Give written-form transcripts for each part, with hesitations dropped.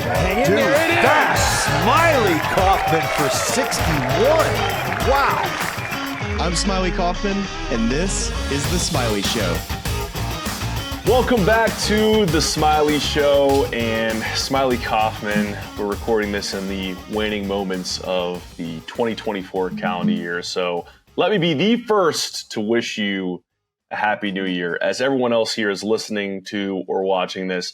Hang in there, it is! Smylie Kaufman for 61. Wow. I'm Smylie Kaufman, and this is The Smylie Show. Welcome back to The Smylie Show and Smylie Kaufman. We're recording this in the waning moments of the 2024 calendar year. So let me be the first to wish you a happy new year as everyone else here is listening to or watching this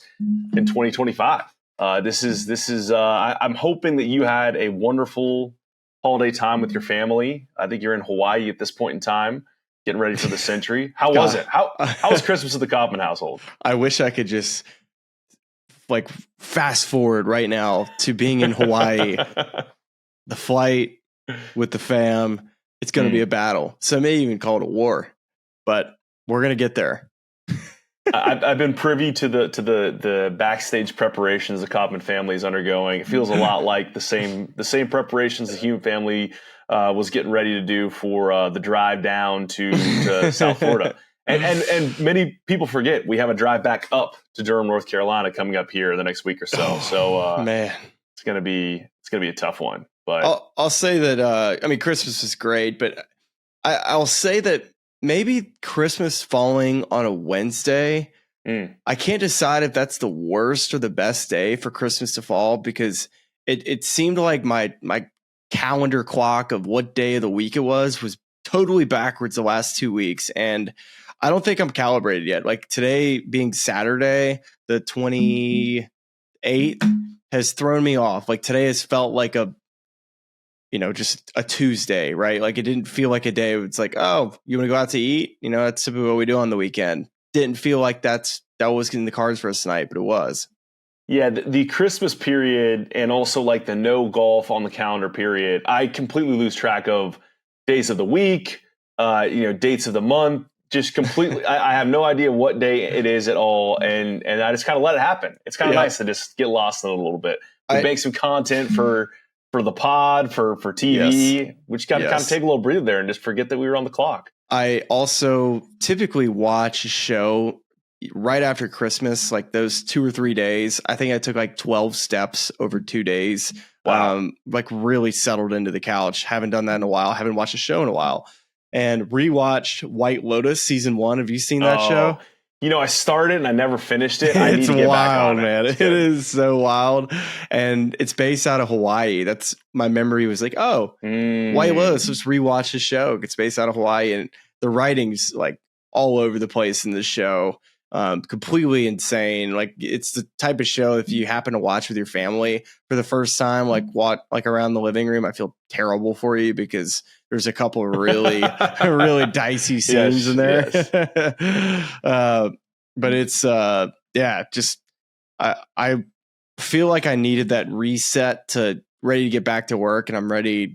in 2025. I'm hoping that you had a wonderful holiday time with your family. I think you're in Hawaii at this point in time, getting ready for the century. How was it? How was Christmas at the Kaufman household? I wish I could just fast forward right now to being in Hawaii. The flight with the fam, it's going to be a battle. Some may even call it a war, but we're going to get there. I've been privy to the backstage preparations the Kaufman family is undergoing. It feels a lot like the same preparations the Hume family was getting ready to do for the drive down to South Florida. And many people forget we have a drive back up to Durham, North Carolina coming up here the next week or so. Man, it's gonna be a tough one. But I'll say that Christmas is great, but I'll say that maybe Christmas falling on a Wednesday, I can't decide if that's the worst or the best day for Christmas to fall, because it seemed like my calendar clock of what day of the week it was totally backwards the last 2 weeks. And I don't think I'm calibrated yet. Like today being Saturday, the 28th, has thrown me off. Like today has felt like just a Tuesday, right? Like it didn't feel like a day. It's like, oh, you want to go out to eat? That's typically what we do on the weekend. Didn't feel like that was in the cards for us tonight, but it was. Yeah, the Christmas period and also like the no golf on the calendar period, I completely lose track of days of the week, dates of the month, just completely. I have no idea what day it is at all. And I just kind of let it happen. It's kind of nice to just get lost in it a little bit. We make some content for the pod, for TV. Yes. We just got to kind of take a little breather there and just forget that we were on the clock. I also typically watch a show right after Christmas, like those 2 or 3 days. I think I took like 12 steps over 2 days. Wow. Really settled into the couch. Haven't done that in a while. Haven't watched a show in a while. And rewatched White Lotus season 1. Have you seen that show? I started and I never finished it. I need to get back on it. Man. It is so wild. And it's based out of Hawaii. That's my memory was like, White Lotus, let's rewatch the show. It's based out of Hawaii. And the writing's like all over the place in this show. Completely insane. Like it's the type of show, if you happen to watch with your family for the first time, like around the living room, I feel terrible for you because there's a couple of really, really dicey scenes in there. Yes. But it's, I feel like I needed that reset to ready to get back to work. And I'm ready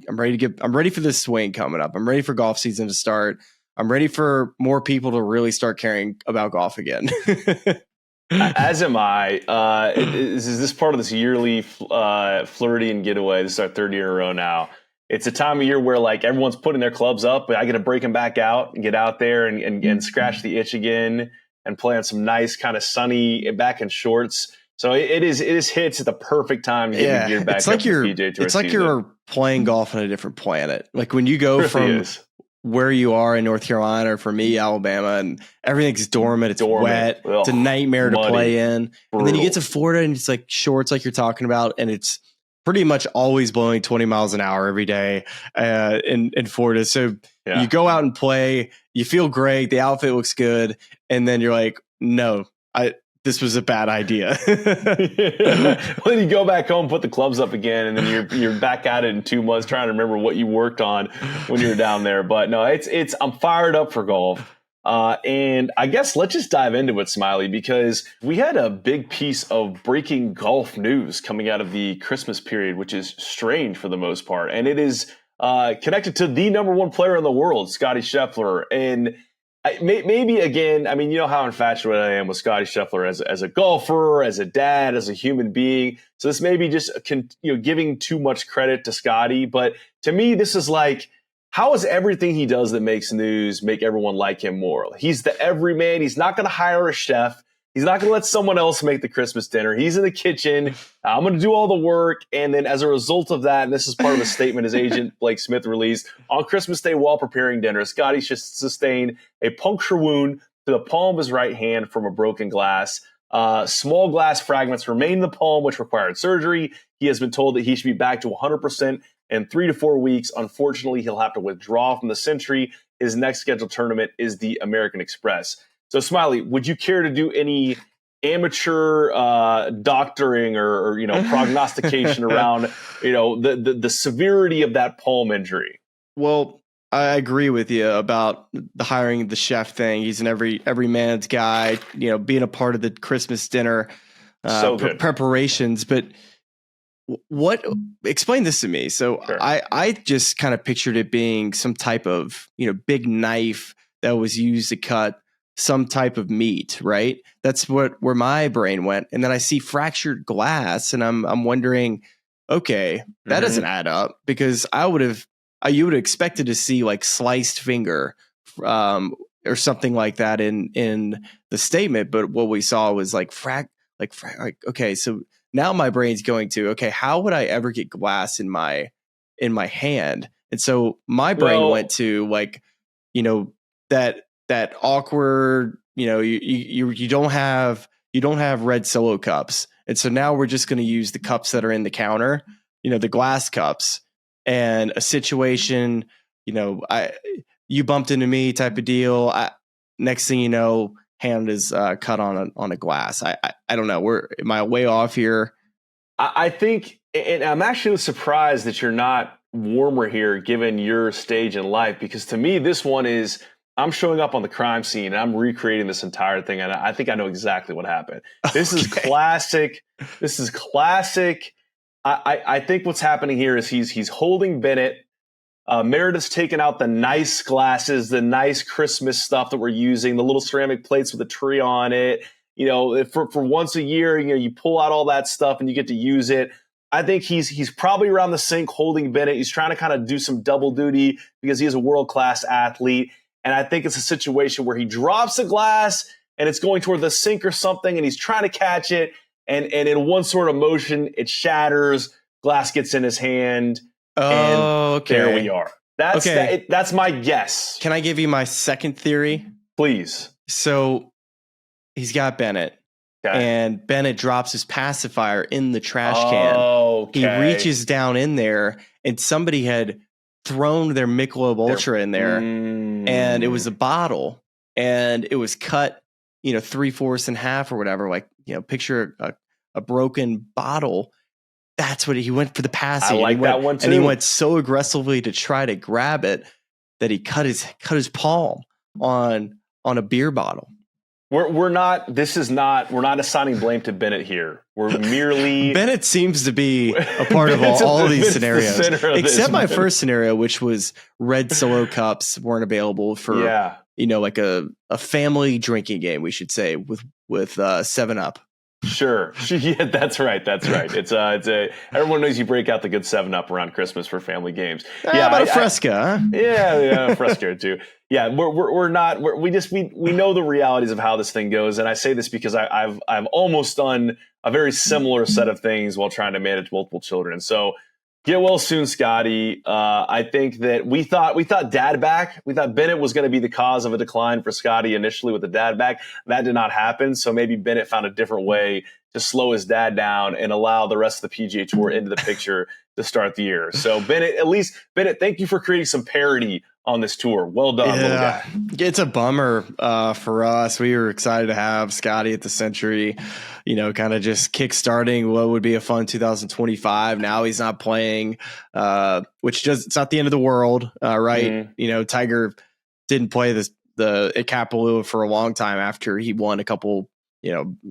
for this swing coming up. I'm ready for golf season to start. I'm ready for more people to really start caring about golf again. As am I. Is this part of this yearly Floridian getaway? This is our third year in a row now. It's a time of year where like everyone's putting their clubs up, but I got to break them back out and get out there and scratch the itch again and play on some nice kind of sunny back in shorts. So it is hits at the perfect time to get geared back. It's like you're playing golf on a different planet. Like when you go from where you are in North Carolina, or for me, Alabama, and everything's dormant. It's wet. Ugh, it's a nightmare to play in. Brutal. And then you get to Florida and it's like shorts like you're talking about. And it's pretty much always blowing 20 miles an hour every day in Florida. So you go out and play, you feel great. The outfit looks good. And then you're like, no, this was a bad idea. Well, then you go back home, put the clubs up again, and then you're back at it in 2 months trying to remember what you worked on when you were down there. But no, I'm fired up for golf. And I guess let's just dive into it, Smylie, because we had a big piece of breaking golf news coming out of the Christmas period, which is strange for the most part. And it is connected to the number one player in the world, Scottie Scheffler. And maybe, again, I mean, you know how infatuated I am with Scottie Scheffler as a golfer, as a dad, as a human being. So this may be just giving too much credit to Scottie. But to me, this is like, how is everything he does that makes news make everyone like him more? He's the everyman. He's not going to hire a chef. He's not going to let someone else make the Christmas dinner. He's in the kitchen. I'm going to do all the work. And then as a result of that, and this is part of a statement his agent Blake Smith released, on Christmas Day while preparing dinner, Scottie sustained a puncture wound to the palm of his right hand from a broken glass. Small glass fragments remain in the palm, which required surgery. He has been told that he should be back to 100% in 3 to 4 weeks. Unfortunately, he'll have to withdraw from the Century. His next scheduled tournament is the American Express. So, Smylie, would you care to do any amateur doctoring or prognostication around the severity of that palm injury? Well, I agree with you about the hiring the chef thing. He's an every man's guy, being a part of the Christmas dinner preparations. But explain this to me. So sure. I just kind of pictured it being some type of, big knife that was used to cut some type of meat, right? That's where my brain went. And then I see fractured glass and I'm wondering, okay, that doesn't add up, because you would have expected to see like sliced finger or something like that in the statement. But what we saw was like okay, so now my brain's going to, okay, how would I ever get glass in my hand? And so my brain went to like, that awkward, you don't have red Solo cups. And so now we're just going to use the cups that are in the counter, the glass cups, and a situation, you bumped into me type of deal. Next thing you know, hand is cut on a glass. I don't know. Am I way off here? I think, and I'm actually surprised that you're not warmer here given your stage in life, because to me, this one is, I'm showing up on the crime scene and I'm recreating this entire thing. And I think I know exactly what happened. This is classic. This is classic. I think what's happening here is he's holding Bennett. Meredith's taken out the nice glasses, the nice Christmas stuff that we're using, the little ceramic plates with a tree on it. For once a year, you pull out all that stuff and you get to use it. I think he's probably around the sink holding Bennett. He's trying to kind of do some double duty because he is a world-class athlete. And I think it's a situation where he drops a glass and it's going toward the sink or something, and he's trying to catch it. And in one sort of motion, it shatters. Glass gets in his hand. Oh, okay. There we are. That's my guess. Can I give you my second theory? Please. So he's got Bennett. Okay. And Bennett drops his pacifier in the trash can. Okay. He reaches down in there, and somebody had thrown their Michelob Ultra in there, and it was a bottle, and it was cut, 3/4 in half or whatever. Like, picture a broken bottle. That's what he went for, the passing. I like that one too. And he went so aggressively to try to grab it that he cut his palm on a beer bottle. We're not assigning blame to Bennett here. We're merely Bennett seems to be a part of all these scenarios, except my first scenario, which was red Solo cups weren't available for like a family drinking game, we should say, with 7-Up. Sure. Yeah, that's right. It's everyone knows you break out the good 7-Up around Christmas for family games. Yeah, about a Fresca, huh? Yeah, Fresca too. Yeah, we know the realities of how this thing goes, and I say this because I've almost done a very similar set of things while trying to manage multiple children. So get well soon, Scottie. I think that we thought dad back. We thought Bennett was going to be the cause of a decline for Scottie initially with the dad back. That did not happen. So maybe Bennett found a different way to slow his dad down and allow the rest of the PGA Tour into the picture to start the year. So Bennett, thank you for creating some parity on this tour. Well done, little guy. It's a bummer for us. We were excited to have Scottie at the Century, kind of just kickstarting what would be a fun 2025. Now he's not playing, it's not the end of the world, right? Mm-hmm. Tiger didn't play at Kapalua for a long time after he won a couple,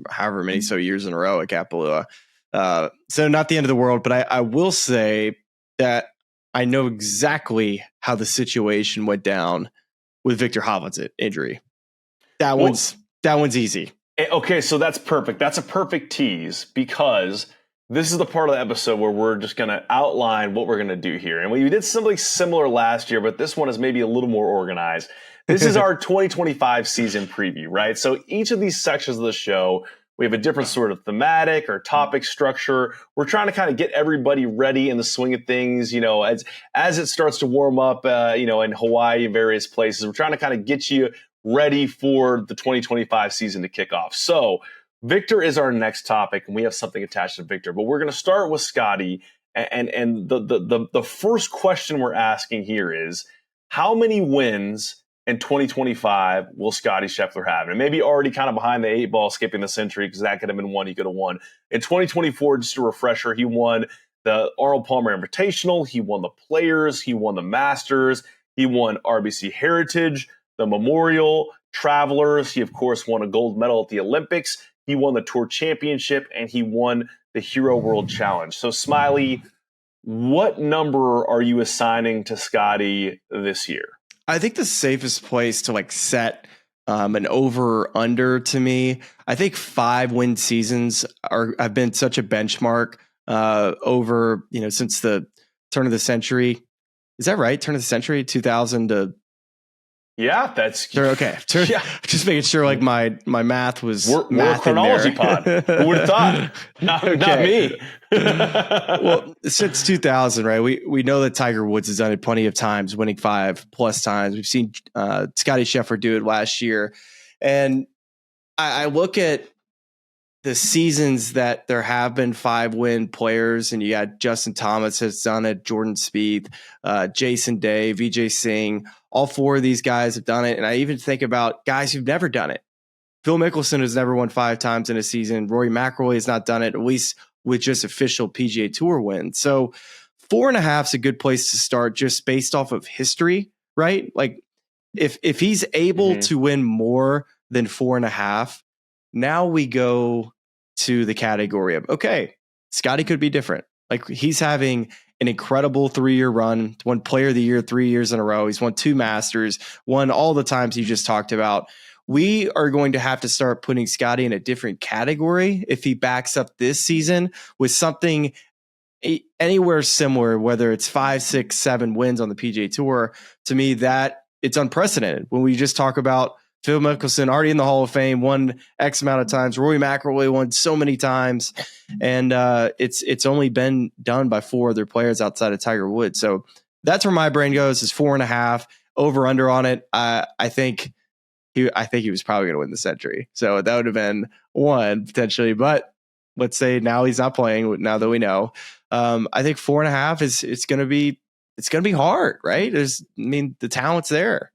however many years in a row at Kapalua. So not the end of the world, but I will say that I know exactly how the situation went down with Victor Hovland's injury. That one's easy. Okay, so that's perfect. That's a perfect tease, because This is the part of the episode where we're just going to outline what we're going to do here. And we did something similar last year, but this one is maybe a little more organized. This is our 2025 season preview, right? So each of these sections of the show, we have a different sort of thematic or topic structure. We're trying to kind of get everybody ready in the swing of things, as it starts to warm up, in Hawaii and various places. We're trying to kind of get you ready for the 2025 season to kick off. So Victor is our next topic, and we have something attached to Victor. But we're going to start with Scottie, and the first question we're asking here is, how many wins in 2025 will Scottie Scheffler have? And maybe already kind of behind the 8 ball, skipping the century, because that could have been one he could have won. In 2024, just a refresher, he won the Arnold Palmer Invitational, he won the Players, he won the Masters, he won RBC Heritage, the Memorial, Travelers. He, of course, won a gold medal at the Olympics. He won the Tour Championship, and he won the Hero World Challenge. So, Smylie, what number are you assigning to Scottie this year? I think the safest place to set an over under to me, I think 5 win seasons have been such a benchmark over, since the turn of the century. Is that right? Turn of the century, 2000 to. Yeah, that's okay. Yeah. Just making sure my math was we're a chronology pod. Who would have thought? Not me. Well, since 2000, right? We know that Tiger Woods has done it plenty of times, winning 5+ times. We've seen Scottie Scheffler do it last year, and I look at the seasons that there have been 5-win players, and you got Justin Thomas has done it, Jordan Spieth, Jason Day, Vijay Singh. All 4 of these guys have done it. And I even think about guys who've never done it. Phil Mickelson has never won 5 times in a season. Rory McIlroy has not done it, at least with just official PGA Tour wins. So 4.5 is a good place to start, just based off of history, right? If he's able to win more than 4.5, now we go to the category of, okay, Scottie could be different. He's having an incredible 3-year run, won Player of the Year 3 years in a row. He's won 2 Masters, won all the times you just talked about. We are going to have to start putting Scottie in a different category if he backs up this season with something anywhere similar, whether it's 5, 6, 7 wins on the PGA Tour. To me, that it's unprecedented. When we just talk about Phil Mickelson already in the Hall of Fame, won X amount of times. Rory McIlroy won so many times, and it's only been done by 4 other players outside of Tiger Woods. So that's where my brain goes, is 4.5 over under on it. I think he was probably going to win the century, so that would have been 1 potentially. But let's say now he's not playing. Now that we know, I think 4.5 it's going to be hard, right? The talent's there.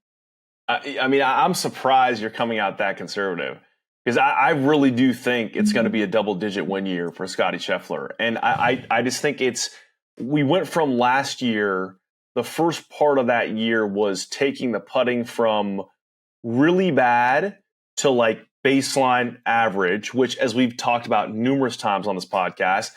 I'm surprised you're coming out that conservative, because I really do think it's going to be a double-digit win year for Scottie Scheffler. And I just think we went from last year, the first part of that year was taking the putting from really bad to baseline average, which, as we've talked about numerous times on this podcast,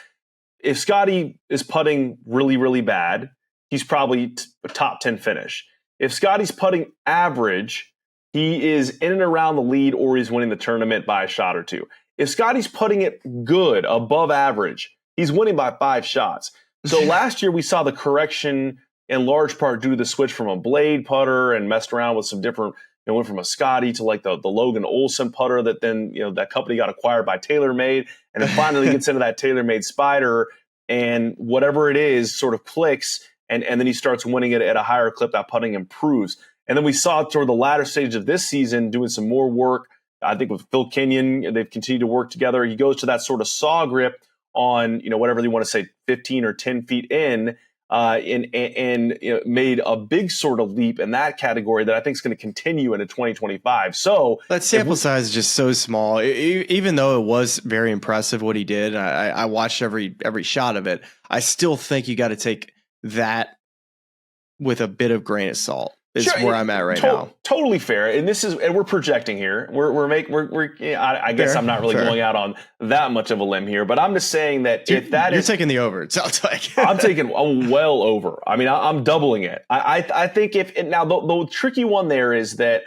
if Scottie is putting really, really bad, he's probably a top 10 finish. If Scottie's putting average, he is in and around the lead, or he's winning the tournament by a shot or 2. If Scottie's putting it good, above average, he's winning by 5 shots. So last year we saw the correction in large part due to the switch from a blade putter and messed around with some different, went from a Scottie to the Logan Olson putter that then, that company got acquired by TaylorMade, and then finally gets into that TaylorMade Spider, and whatever it is sort of clicks. And then he starts winning it at a higher clip. That putting improves. And then we saw toward the latter stage of this season doing some more work. I think with Phil Kenyon, they've continued to work together. He goes to that sort of saw grip on, whatever they want to say, 15 or 10 feet in, and made a big sort of leap in that category that I think is going to continue into 2025. So that sample size is just so small. Even though it was very impressive what he did, I watched every shot of it, I still think you got to take that with a bit of grain of salt. Is sure, where I'm at right now. Totally fair. And we're projecting here. I guess fair, I'm not really going out on that much of a limb here, but I'm just saying that you're taking the over, it sounds like. I'm well over. I'm doubling it. I think now the tricky one there is that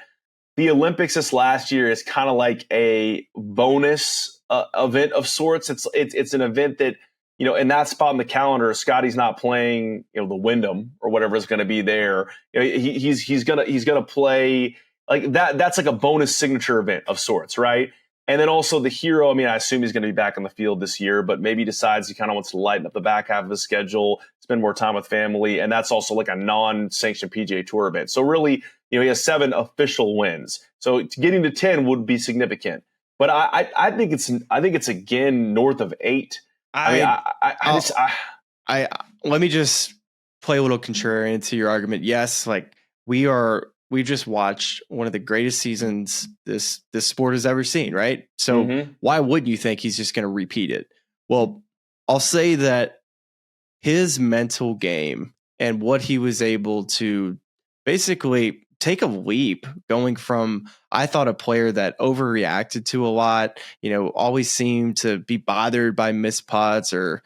the Olympics this last year is kind of like a bonus event of sorts. It's an event that in that spot in the calendar, Scottie's not playing, the Wyndham or whatever is going to be there. He's gonna play like that. That's like a bonus signature event of sorts, right? And then also the Hero. I mean, I assume he's going to be back on the field this year, but maybe decides he kind of wants to lighten up the back half of his schedule, spend more time with family, and that's also like a non-sanctioned PGA Tour event. So really, he has 7 official wins. So getting to 10 would be significant. But I think it's again north of 8. Let me just play a little contrarian to your argument. Yes, like we just watched one of the greatest seasons this sport has ever seen, right? So why wouldn't you think he's just going to repeat it? Well, I'll say that his mental game and what he was able to basically take a leap going from, I thought, a player that overreacted to a lot, always seemed to be bothered by missed putts or,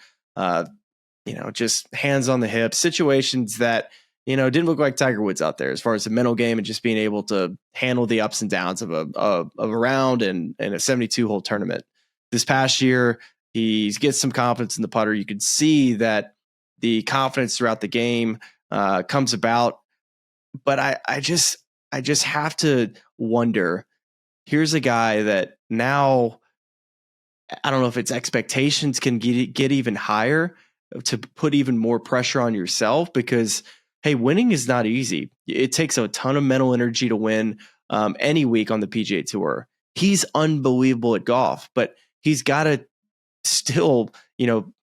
just hands on the hip situations that, didn't look like Tiger Woods out there as far as the mental game and just being able to handle the ups and downs of a round and a 72-hole tournament. This past year, he gets some confidence in the putter. You could see that the confidence throughout the game comes about. But I just have to wonder, here's a guy that now, I don't know if its expectations can get even higher to put even more pressure on yourself because, hey, winning is not easy. It takes a ton of mental energy to win any week on the PGA Tour. He's unbelievable at golf, but he's got to still,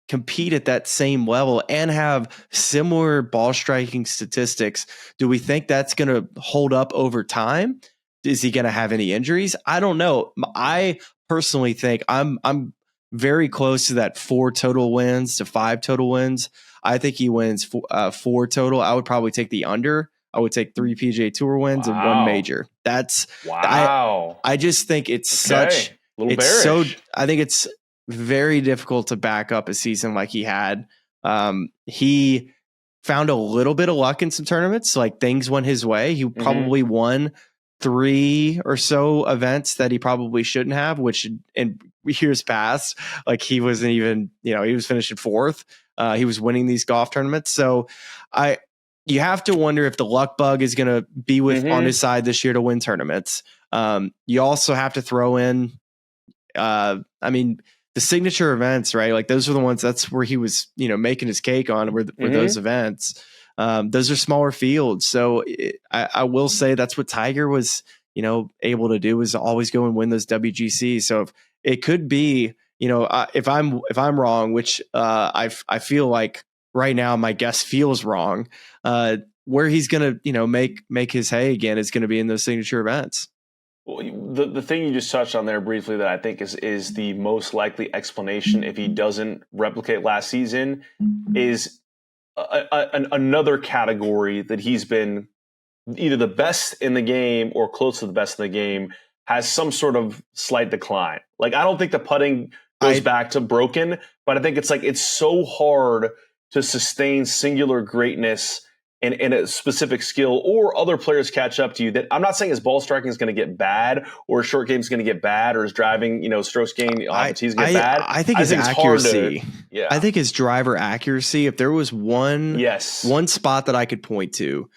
compete at that same level and have similar ball striking statistics. Do we think that's going to hold up over time? Is he going to have any injuries? I don't know. I personally think I'm very close to that 4 total wins to 5 total wins. I think he wins 4 total. I would probably take the under. I would take 3 PGA Tour wins and 1 major. That's wow. I just think it's I think it's very difficult to back up a season like he had. He found a little bit of luck in some tournaments, like things went his way. He probably won 3 or so events that he probably shouldn't have, which in years past, like he wasn't even, he was finishing 4th. He was winning these golf tournaments. So you have to wonder if the luck bug is going to be on his side this year to win tournaments. You also have to throw in, the signature events, right? Like those are the ones that's where he was, making his cake on were those events. Those are smaller fields. So I will say that's what Tiger was, able to do, was always go and win those WGCs. So if it could be, if I'm wrong, which I feel like right now my guess feels wrong, where he's going to, make his hay again is going to be in those signature events. Well, the thing you just touched on there briefly that I think is the most likely explanation if he doesn't replicate last season is another category that he's been either the best in the game or close to the best in the game has some sort of slight decline. Like, I don't think the putting goes back to broken, but I think it's so hard to sustain singular greatness in a specific skill, or other players catch up to you, that I'm not saying his ball striking is going to get bad or his short game is going to get bad or his driving, strokes gain off the tee is going to get bad. I think his accuracy. I think his driver accuracy, if there was one spot that I could point to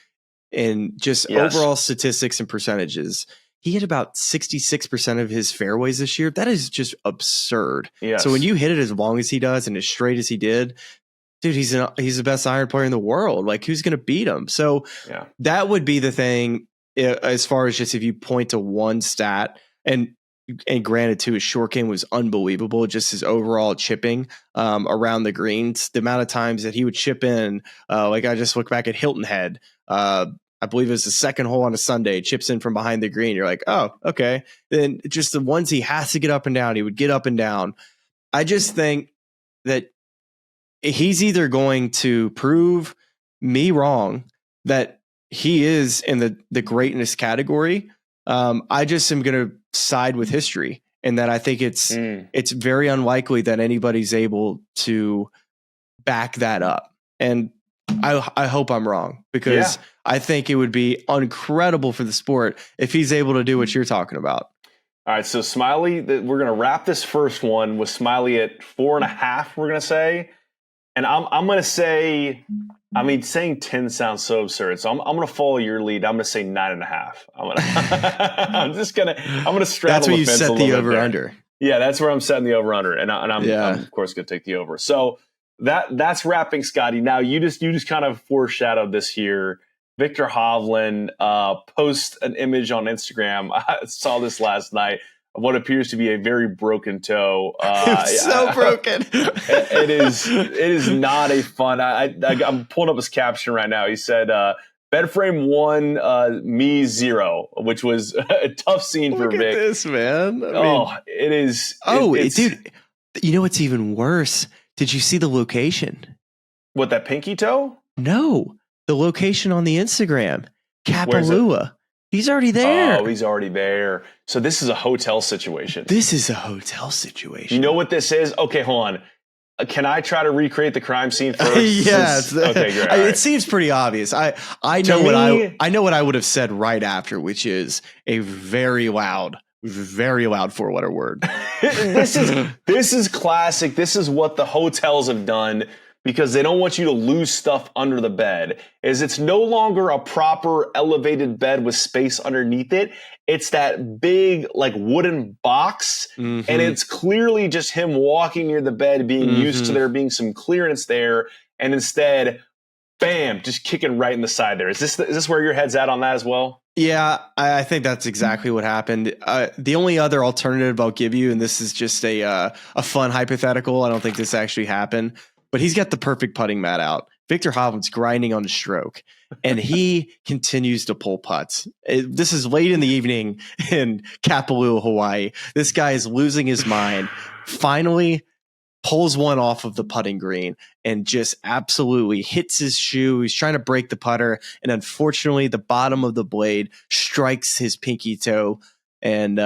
in just overall statistics and percentages, he hit about 66% of his fairways this year. That is just absurd. Yes. So when you hit it as long as he does and as straight as he did, dude, he's the best iron player in the world. Like, who's going to beat him? So that would be the thing, as far as just if you point to one stat, and granted too, his short game was unbelievable. Just his overall chipping around the greens, the amount of times that he would chip in, like I just look back at Hilton Head. I believe it was the second hole on a Sunday, chips in from behind the green. You're like, oh, okay. Then just the ones he has to get up and down, he would get up and down. I just think that he's either going to prove me wrong that he is in the greatness category. I just am going to side with history, and that I think it's very unlikely that anybody's able to back that up. And I hope I'm wrong, because I think it would be incredible for the sport if he's able to do what you're talking about. All right, so Smylie, we're going to wrap this first one with Smylie at 4.5, we're going to say. And I'm going to say, I mean, saying 10 sounds so absurd. So I'm going to follow your lead. I'm going to say 9.5. I'm going to straddle That's where the you fence set a little the bit over there. under. Yeah, that's where I'm setting the over under. And I'm of course going to take the over. So that's wrapping Scottie. Now you just kind of foreshadowed this here. Victor Hovland post an image on Instagram. I saw this last night of what appears to be a very broken toe. It's so broken. It is not a fun. I'm pulling up his caption right now. He said, "Bed frame 1, me 0," which was a tough scene for Vic. Look at this, man. It is. Dude. You know what's even worse? Did you see the location? What, that pinky toe? No. The location on the Instagram, Kapalua. He's already there. Oh, he's already there. So this is a hotel situation. You know what this is? Okay, hold on. Can I try to recreate the crime scene first? Yes. Okay, great. Right. It seems pretty obvious. I know what I would have said right after, which is a very loud four-letter word. This is classic. This is what the hotels have done, because they don't want you to lose stuff under the bed. It's no longer a proper elevated bed with space underneath it. It's that big, like, wooden box, and it's clearly just him walking near the bed, being used to there being some clearance there, and instead, bam, just kicking right in the side there. Is this where your head's at on that as well? Yeah, I think that's exactly what happened. The only other alternative I'll give you, and this is just a fun hypothetical, I don't think this actually happened, but he's got the perfect putting mat out. Victor Hovland's grinding on the stroke, and he continues to pull putts. This is late in the evening in Kapalua, Hawaii. This guy is losing his mind. Finally pulls one off of the putting green and just absolutely hits his shoe. He's trying to break the putter, and unfortunately the bottom of the blade strikes his pinky toe and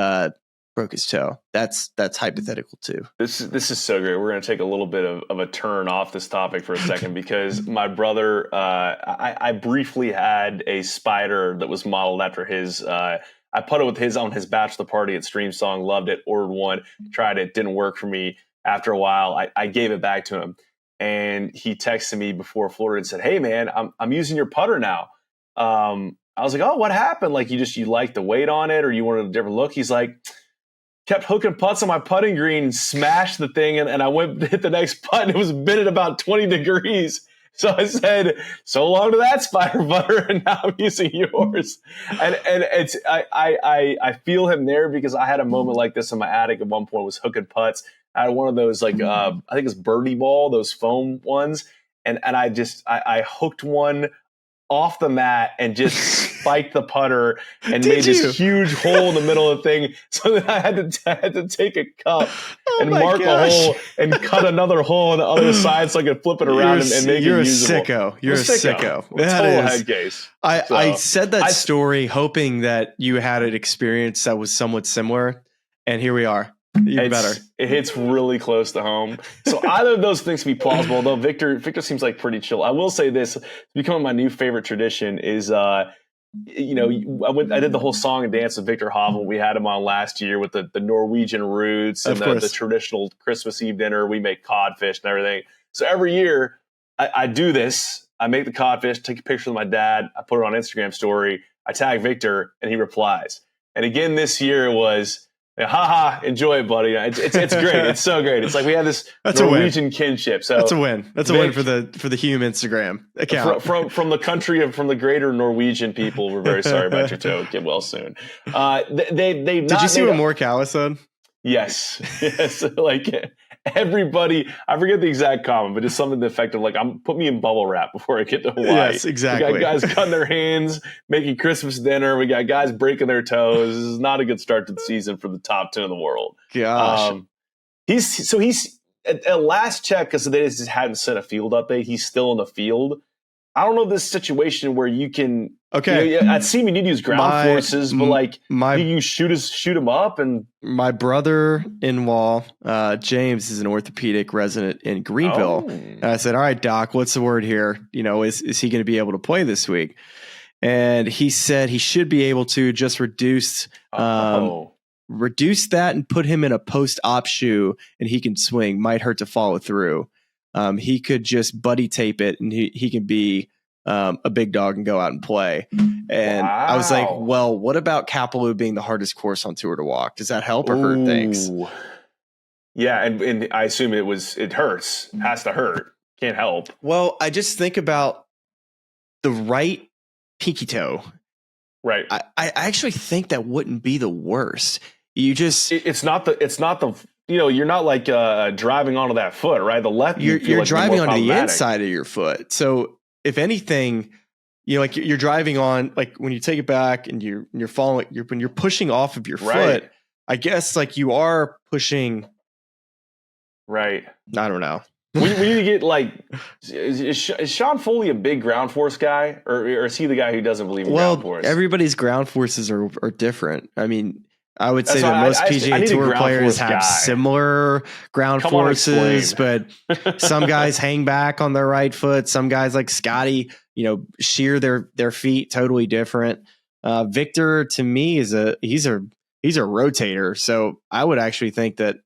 broke his toe. That's hypothetical too. This is so great. We're going to take a little bit of a turn off this topic for a second, because my brother, I briefly had a Spider that was modeled after his. I putted with his on his bachelor party at Stream Song, loved it, ordered one, tried it, didn't work for me. After a while, I gave it back to him, and he texted me before Florida and said, "Hey man, I'm using your putter now." I was like, "Oh, what happened? Like you liked the weight on it, or you wanted a different look?" He's like, "Kept hooking putts on my putting green, smashed the thing, and I went to hit the next putt, and it was bent at about 20 degrees." So I said, "So long to that Spider putter," and now I'm using yours. And it's I feel him there, because I had a moment like this in my attic at one point. Was hooking putts. I had one of those, like, I think it's birdie ball, those foam ones. And I hooked one off the mat and just spiked the putter and made this huge hole in the middle of the thing. So then I had to take a cup and mark a hole and cut another hole on the other side so I could flip it around and make it usable. You're a sicko. Total head case. I said that story hoping that you had an experience that was somewhat similar, and here we are. Better. It hits really close to home. So either of those things can be plausible, although Victor seems like pretty chill. I will say this, it's becoming my new favorite tradition is, I did the whole song and dance with Victor Hovland. We had him on last year with the Norwegian roots and the traditional Christmas Eve dinner. We make codfish and everything. So every year I do this. I make the codfish, take a picture with my dad. I put it on Instagram story. I tag Victor and he replies. And again, this year it was, haha, enjoy it, buddy. It's great. It's so great. It's like we have this Norwegian kinship. So that's a win. That's a win for the Hume Instagram account. From the country from the greater Norwegian people. We're very sorry about your toe. Get well soon. Did you see what Morikawa said? Yes. Like everybody, I forget the exact comment, but it's something to the effect of like, put me in bubble wrap before I get to Hawaii. Yes, exactly. We got guys cutting their hands, making Christmas dinner. We got guys breaking their toes. This is not a good start to the season for the top 10 in the world. Gosh. He's at last check, because they just hadn't sent a field update. He's still in the field. I don't know this situation where you can. Okay, I'd see we need to use ground forces, but like you shoot him up. And my brother-in-law James is an orthopedic resident in Greenville. And I said, "All right, Doc, what's the word here? Is he going to be able to play this week?" And he said he should be able to, just reduced reduce that and put him in a post-op shoe, and he can swing. Might hurt to follow through. He could just buddy tape it, and he can be a big dog and go out and play. And I was like, well, what about Kapalua being the hardest course on tour to walk? Does that help or hurt things? Yeah, and I assume it hurts. It has to hurt. Can't help. Well, I just think about the right pinky toe. Right. I actually think that wouldn't be the worst. You just it's not the you're not like driving onto that foot, right? The left you're like driving onto the inside of your foot. So if anything, you're driving on, like when you take it back and you're falling, when you're pushing off of your foot, I guess like you are pushing. Right. I don't know. We need to get like, is Sean Foley a big ground force guy, or is he the guy who doesn't believe in ground force? Everybody's ground forces are different. I mean, I would say that most PGA Tour players have similar ground forces, but some guys hang back on their right foot. Some guys like Scottie, shear their feet totally different. Victor, to me, he's a rotator. So I would actually think that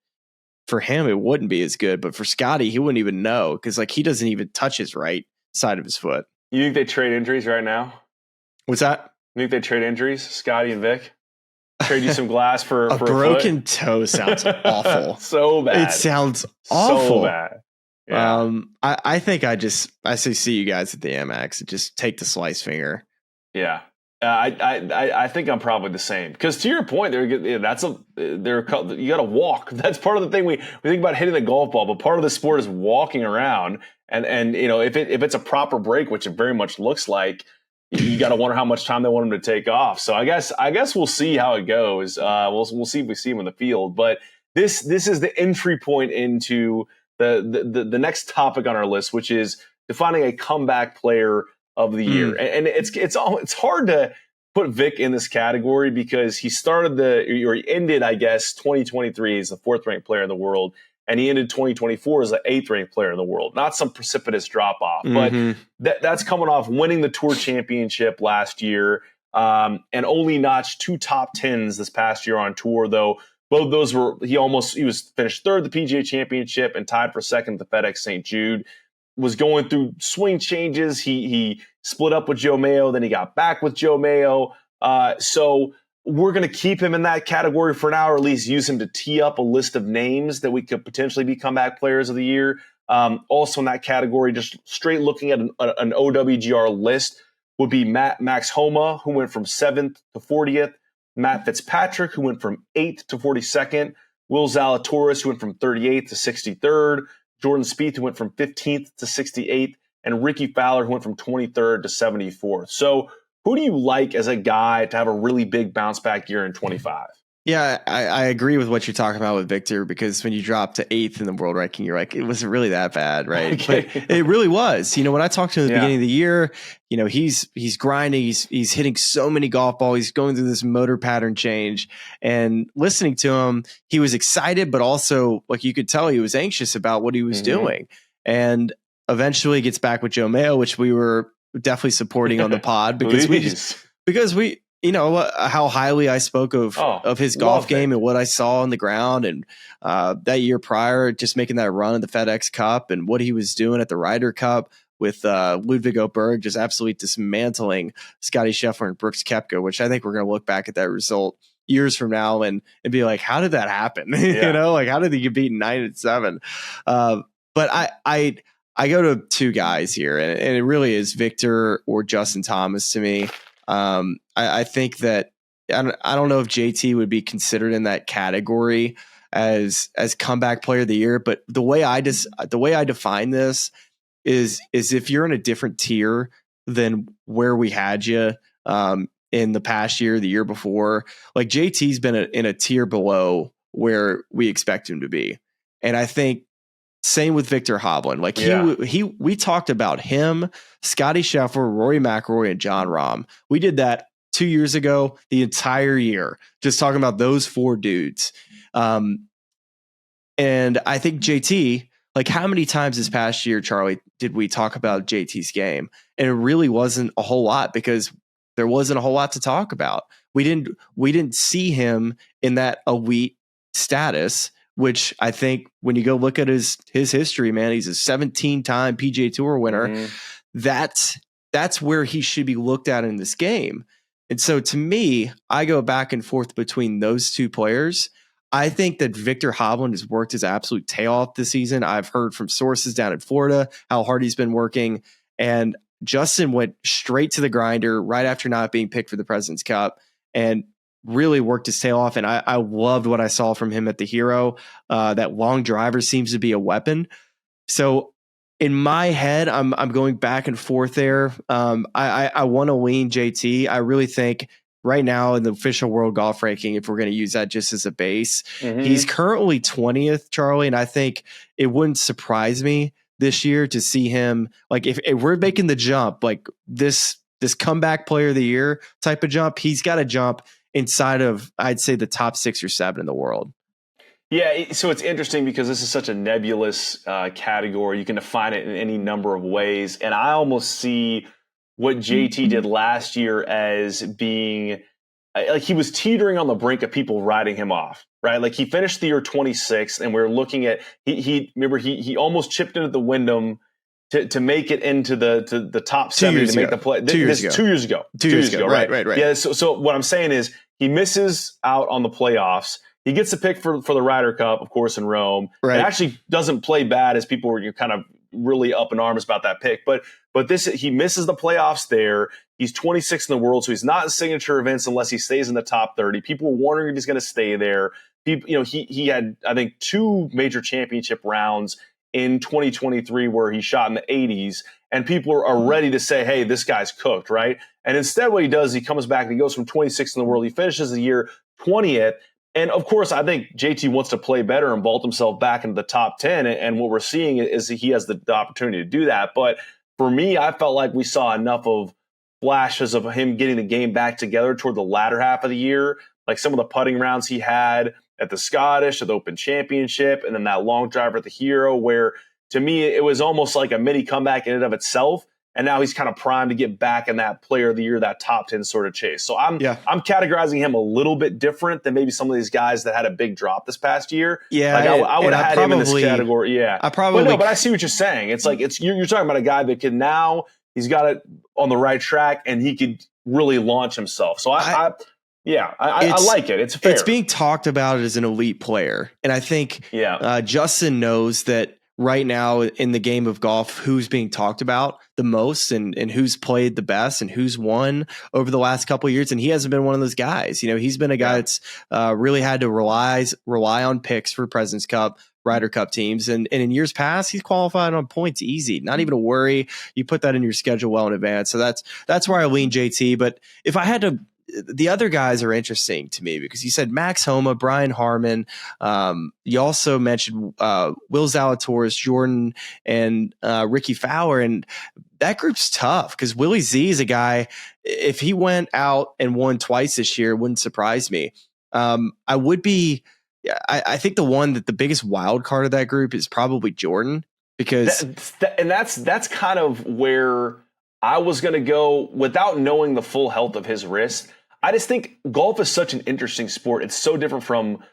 for him, it wouldn't be as good, but for Scottie, he wouldn't even know because like he doesn't even touch his right side of his foot. You think they trade injuries right now? What's that? You think they trade injuries, Scottie and Vic? Trade you some glass for a broken toe sounds awful. So bad. It sounds awful. So bad. Yeah. I think I say see you guys at the Amex and just take the slice finger. Yeah. I think I'm probably the same because to your point, you got to walk. That's part of the thing we think about hitting the golf ball, but part of the sport is walking around. And if it's a proper break, which it very much looks like, you got to wonder how much time they want him to take off. So I guess we'll see how it goes. We'll see if we see him in the field. But this is the entry point into the next topic on our list, which is defining a comeback player of the year. And it's hard to put Vic in this category because he ended, I guess, 2023 as the 4th ranked player in the world. And he ended 2024 as the 8th ranked player in the world. Not some precipitous drop off, but that's coming off winning the Tour Championship last year and only notched 2 top 10s this past year on tour, though. Both those he was finished 3rd at the PGA Championship and tied for 2nd at the FedEx St. Jude. Was going through swing changes. He split up with Joe Mayo, then he got back with Joe Mayo. So we're going to keep him in that category for now, or at least use him to tee up a list of names that we could potentially be comeback players of the year. Also in that category, just straight looking at an OWGR list would be Max Homa, who went from 7th to 40th, Matt Fitzpatrick, who went from 8th to 42nd, Will Zalatoris, who went from 38th to 63rd, Jordan Spieth, who went from 15th to 68th, and Ricky Fowler, who went from 23rd to 74th. So who do you like as a guy to have a really big bounce back year in 25? Yeah, I agree with what you're talking about with Victor, because when you drop to 8th in the world ranking, you're like, it wasn't really that bad, right? Okay. But it really was. When I talked to him at the beginning of the year, he's grinding, he's hitting so many golf balls, he's going through this motor pattern change, and listening to him, he was excited, but also like you could tell he was anxious about what he was doing. And eventually gets back with Joe Mayo, which we were definitely supporting on the pod because we how highly I spoke of his golf game and what I saw on the ground, and that year prior, just making that run at the FedEx Cup and what he was doing at the Ryder Cup with Ludwig Åberg, just absolutely dismantling Scottie Scheffler and Brooks Koepka, which I think we're going to look back at that result years from now and be like, how did that happen? Like how did he get beaten 9-7? But I go to 2 guys here, and it really is Victor or Justin Thomas to me. I think that I don't know if JT would be considered in that category as comeback player of the year, but the way I define this is if you're in a different tier than where we had you in the past year, the year before, like JT's been in a tier below where we expect him to be, and I think. Same with Victor Hovland. Like we talked about him, Scottie Scheffler, Rory McIlroy, and Jon Rahm. We did that 2 years ago, the entire year, just talking about those 4 dudes. And I think JT, like how many times this past year, Charlie, did we talk about JT's game? And it really wasn't a whole lot because there wasn't a whole lot to talk about. we didn't see him in that elite status, which I think when you go look at his history, man, he's a 17-time PGA Tour winner. That's where he should be looked at in this game. And so to me, I go back and forth between those two players. I think that Victor Hovland has worked his absolute tail off this season. I've heard from sources down in Florida how hard he's been working. And Justin went straight to the grinder right after not being picked for the President's Cup and really worked his tail off. And I loved what I saw from him at the Hero. That long driver seems to be a weapon. So in my head, I'm going back and forth there. I want to lean JT. I really think right now in the official world golf ranking, if we're going to use that just as a base, he's currently 20th, Charlie. And I think it wouldn't surprise me this year to see him, like if we're making the jump, like this comeback player of the year type of jump, he's got to jump inside of, I'd say, the top 6 or 7 in the world. Yeah, so it's interesting because this is such a nebulous category. You can define it in any number of ways. And I almost see what JT did last year as being like he was teetering on the brink of people writing him off, right? Like he finished the year 26th, and we're looking at he almost chipped into the Wyndham to make it into the top 70 to make the play. 2 years ago. 2 years ago. 2 years ago, right. Yeah. So what I'm saying is he misses out on the playoffs. He gets a pick for the Ryder Cup, of course, in Rome. Right. It actually doesn't play bad, as people were kind of really up in arms about that pick. But he misses the playoffs there. He's 26th in the world, so he's not in signature events unless he stays in the top 30. People were wondering if he's going to stay there. He had, I think, 2 major championship rounds in 2023 where he shot in the 80s, and people are ready to say, hey, this guy's cooked, right? And instead what he does, he comes back and he goes from 26th in the world. He finishes the year 20th. And of course, I think JT wants to play better and vault himself back into the top 10. And what we're seeing is he has the opportunity to do that. But for me, I felt like we saw enough of flashes of him getting the game back together toward the latter half of the year, like some of the putting rounds he had at the Scottish, at the Open Championship, and then that long drive at the Hero, where to me, it was almost like a mini comeback in and of itself. And now he's kind of primed to get back in that player of the year, that top 10 sort of chase. So I'm categorizing him a little bit different than maybe some of these guys that had a big drop this past year. Yeah, like I would have had him in this category. Yeah, but I see what you're saying. It's like you're talking about a guy that can now, he's got it on the right track and he could really launch himself. So I like it. It's fair. It's being talked about as an elite player, and I think Justin knows that. Right now in the game of golf, who's being talked about the most and who's played the best and who's won over the last couple of years. And he hasn't been one of those guys. You know, he's been a guy that's really had to rely on picks for President's Cup, Ryder Cup teams. And in years past, he's qualified on points easy, not even a worry. You put that in your schedule well in advance. So that's where I lean JT. But if I had to, the other guys are interesting to me because you said Max Homa, Brian Harmon. You also mentioned Will Zalatoris, Jordan, and Ricky Fowler. And that group's tough because Willie Z is a guy, if he went out and won twice this year, it wouldn't surprise me. I think the biggest wild card of that group is probably Jordan because that's kind of where I was going to go without knowing the full health of his wrist. I just think golf is such an interesting sport. It's so different from,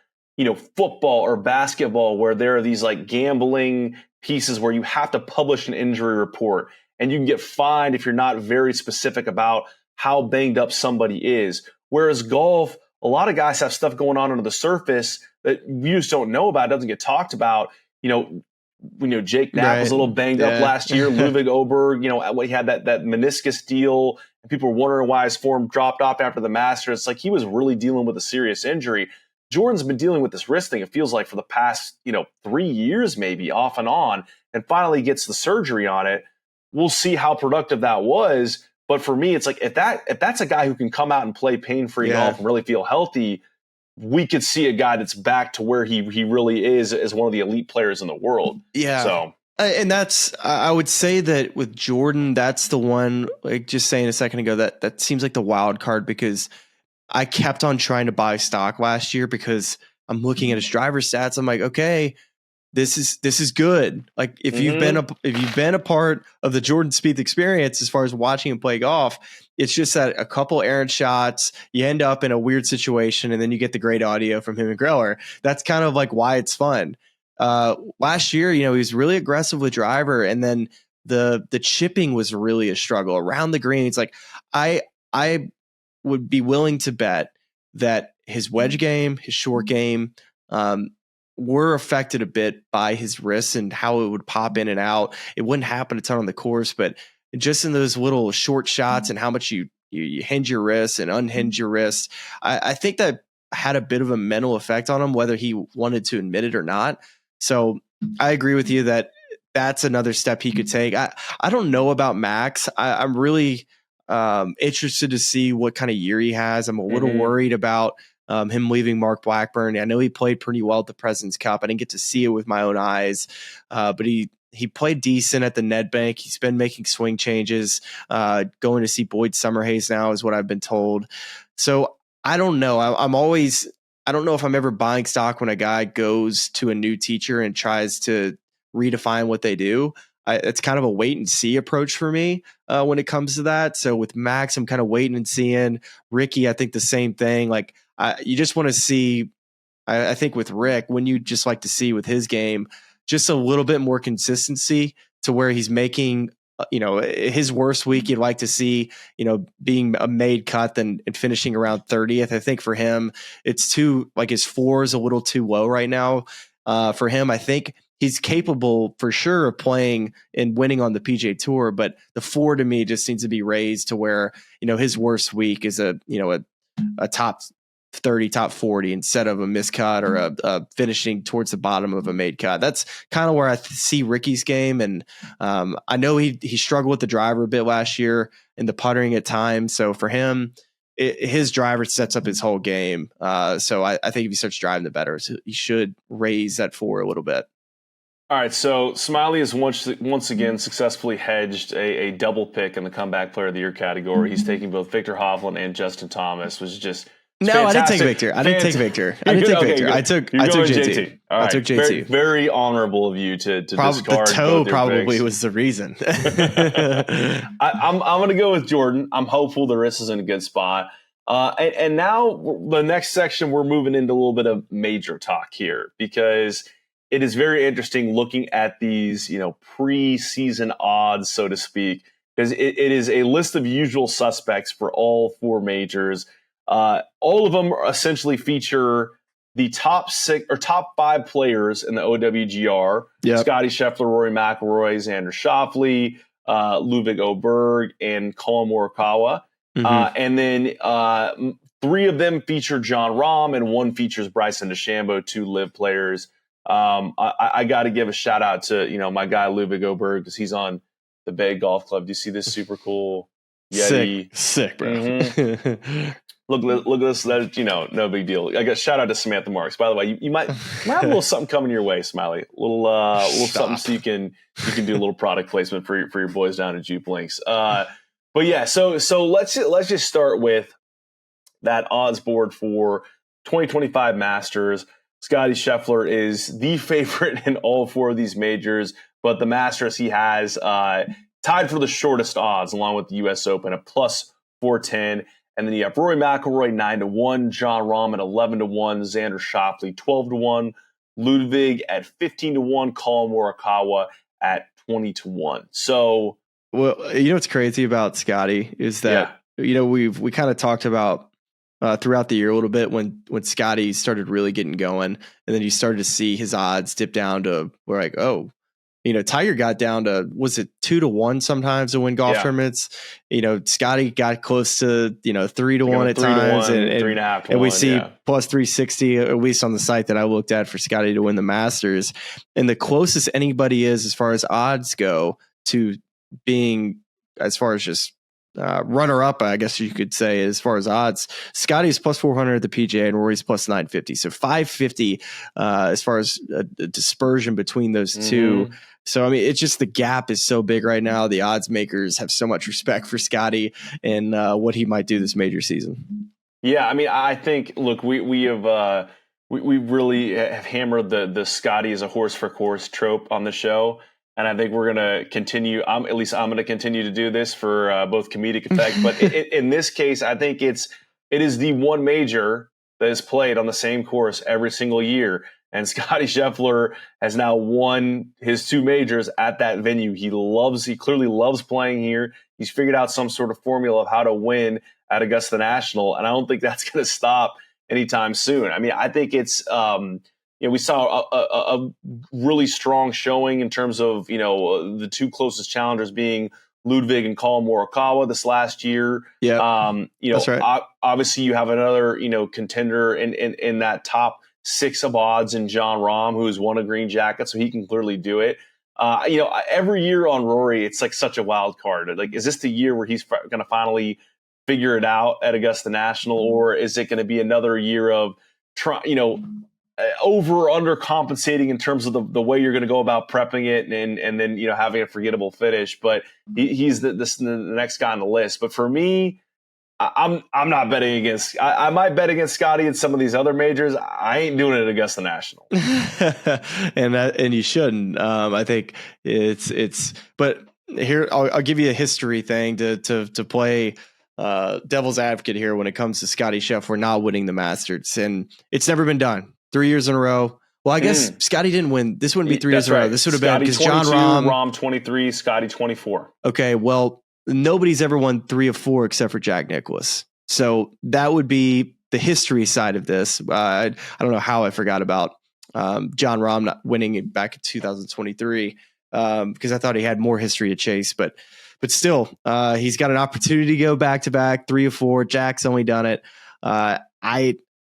football or basketball where there are these like gambling pieces where you have to publish an injury report and you can get fined if you're not very specific about how banged up somebody is. Whereas golf, a lot of guys have stuff going on under the surface that you just don't know about. It doesn't get talked about. Jake Knapp was a little banged up last year. Ludwig Oberg, he had that meniscus deal, and people were wondering why his form dropped off after the Masters. It's like he was really dealing with a serious injury. Jordan's been dealing with this wrist thing, it feels like, for the past 3 years, maybe off and on, and finally gets the surgery on it. We'll see how productive that was. But for me, it's like if that's a guy who can come out and play pain-free golf and really feel healthy, we could see a guy that's back to where he really is as one of the elite players in the world. Yeah. So, and I would say that with Jordan, that's the one, like just saying a second ago, that seems like the wild card because I kept on trying to buy stock last year because I'm looking at his driver stats. I'm like, okay, this is good. Like if you've been a part of the Jordan Spieth experience as far as watching him play golf, it's just that a couple errant shots, you end up in a weird situation, and then you get the great audio from him and Greller. That's kind of like why it's fun. Last year, he was really aggressive with driver, and then the chipping was really a struggle around the green. It's like I would be willing to bet that his wedge game, his short game, were affected a bit by his wrists and how it would pop in and out. It wouldn't happen a ton on the course, but just in those little short shots and how much you hinge your wrists and unhinge your wrists, I think that had a bit of a mental effect on him, whether he wanted to admit it or not. So I agree with you that that's another step he could take. I don't know about Max. I'm really interested to see what kind of year he has. I'm a little worried about him leaving Mark Blackburn. I know he played pretty well at the President's Cup. I didn't get to see it with my own eyes, but he played decent at the Ned Bank. He's been making swing changes, going to see Boyd Summerhays now is what I've been told. So I don't know. I don't know if I'm ever buying stock when a guy goes to a new teacher and tries to redefine what they do. It's kind of a wait and see approach for me when it comes to that. So with Max, I'm kind of waiting and seeing. Ricky, I think the same thing. Like you just want to see, I think with Rick, when you just like to see with his game, just a little bit more consistency to where he's making, his worst week, you'd like to see, being a made cut and finishing around 30th. I think for him, it's his floor is a little too low right now for him. I think he's capable for sure of playing and winning on the PGA Tour, but the floor to me just seems to be raised to where, his worst week is a top 30, top 40 instead of a miscut or a finishing towards the bottom of a made cut. That's kind of where I see Ricky's game. And I know he struggled with the driver a bit last year and the puttering at times. So for him, his driver sets up his whole game. So I think if he starts driving the better, so he should raise that floor a little bit. All right, so Smylie has once again successfully hedged a double pick in the Comeback Player of the Year category. He's taking both Victor Hovland and Justin Thomas, which is just fantastic. I didn't take Victor. I took Victor. I took JT. All right. I took JT. Very, very honorable of you to discard the toe both your probably picks. was the reason. I'm going to go with Jordan. I'm hopeful the wrist is in a good spot. And now the next section, we're moving into a little bit of major talk here because it is very interesting looking at these, pre-season odds, so to speak, because it is a list of usual suspects for all four majors. All of them essentially feature the top 5 players in the OWGR. Yep. Scottie Scheffler, Rory McIlroy, Xander Schauffele, Ludwig Oberg, and Colin Morikawa. And then 3 of them feature John Rahm, and 1 features Bryson DeChambeau, 2 LIV players. I got to give a shout out to my guy Ludwig Oberg because he's on the Bay Golf Club. Do you see this super cool Yeti? Sick, bro. Look at this. That no big deal. I got shout out to Samantha Marks. By the way, you might have a little something coming your way, Smylie. A little something so you can do a little product placement for your boys down at Jupe Links. But yeah, so let's just start with that odds board for 2025 Masters. Scottie Scheffler is the favorite in all 4 of these majors, but the Masters he has tied for the shortest odds, along with the U.S. Open at plus 410. And then you have Rory McIlroy 9-1, John Rahm at 11-1, Xander Schauffele 12-1, Ludwig at 15-1, Colin Morikawa at 20-1. So, well, what's crazy about Scottie is that we kind of talked about throughout the year a little bit when Scottie started really getting going, and then you started to see his odds dip down to we're like, oh. Tiger got down to, was it 2-1 sometimes to win golf tournaments? Scottie got close to, 3-1 at times. And 3.5 and we see plus 360, at least on the site that I looked at for Scottie to win the Masters. And the closest anybody is as far as odds go to being, as far as just runner up, I guess you could say, as far as odds, Scottie's plus 400 at the PGA and Rory's plus 950. So 550 as far as a dispersion between those two. So, I mean, it's just the gap is so big right now. The odds makers have so much respect for Scottie and what he might do this major season. Yeah, I mean, I think, look, we've we really have hammered the Scottie is a horse for course trope on the show. And I think we're going to continue. I'm going to continue to do this for both comedic effect. But in this case, I think it is the one major that is played on the same course every single year. And Scottie Scheffler has now won his 2 majors at that venue. He clearly loves playing here. He's figured out some sort of formula of how to win at Augusta National. And I don't think that's going to stop anytime soon. I mean, I think it's, we saw a really strong showing in terms of, the 2 closest challengers being Ludwig and Colin Morikawa this last year. Yeah, that's right. Obviously you have another, contender in that top 6 of odds in Jon Rahm, who has won a green jacket, so he can clearly do it. Every year on Rory, it's like such a wild card. Like, is this the year where he's going to finally figure it out at Augusta National, or is it going to be another year of over or under compensating in terms of the way you're going to go about prepping it and then having a forgettable finish? But he's the next guy on the list. But for me, I'm not betting against. I might bet against Scottie in some of these other majors. I ain't doing it at Augusta National. and you shouldn't. I think it's. But here, I'll give you a history thing to play devil's advocate here when it comes to Scottie Scheffler not winning the Masters, and it's never been done. 3 years in a row. Well, I guess Scottie didn't win. This wouldn't be 3 years in a row. This would have been because Jon Rahm 23, Scottie 24. Okay, well, nobody's ever won 3 of 4 except for Jack Nicklaus. So that would be the history side of this. I don't know how I forgot about Jon Rahm not winning it back in 2023 because I thought he had more history to chase. But still, he's got an opportunity to go back to back 3 of 4. Jack's only done it.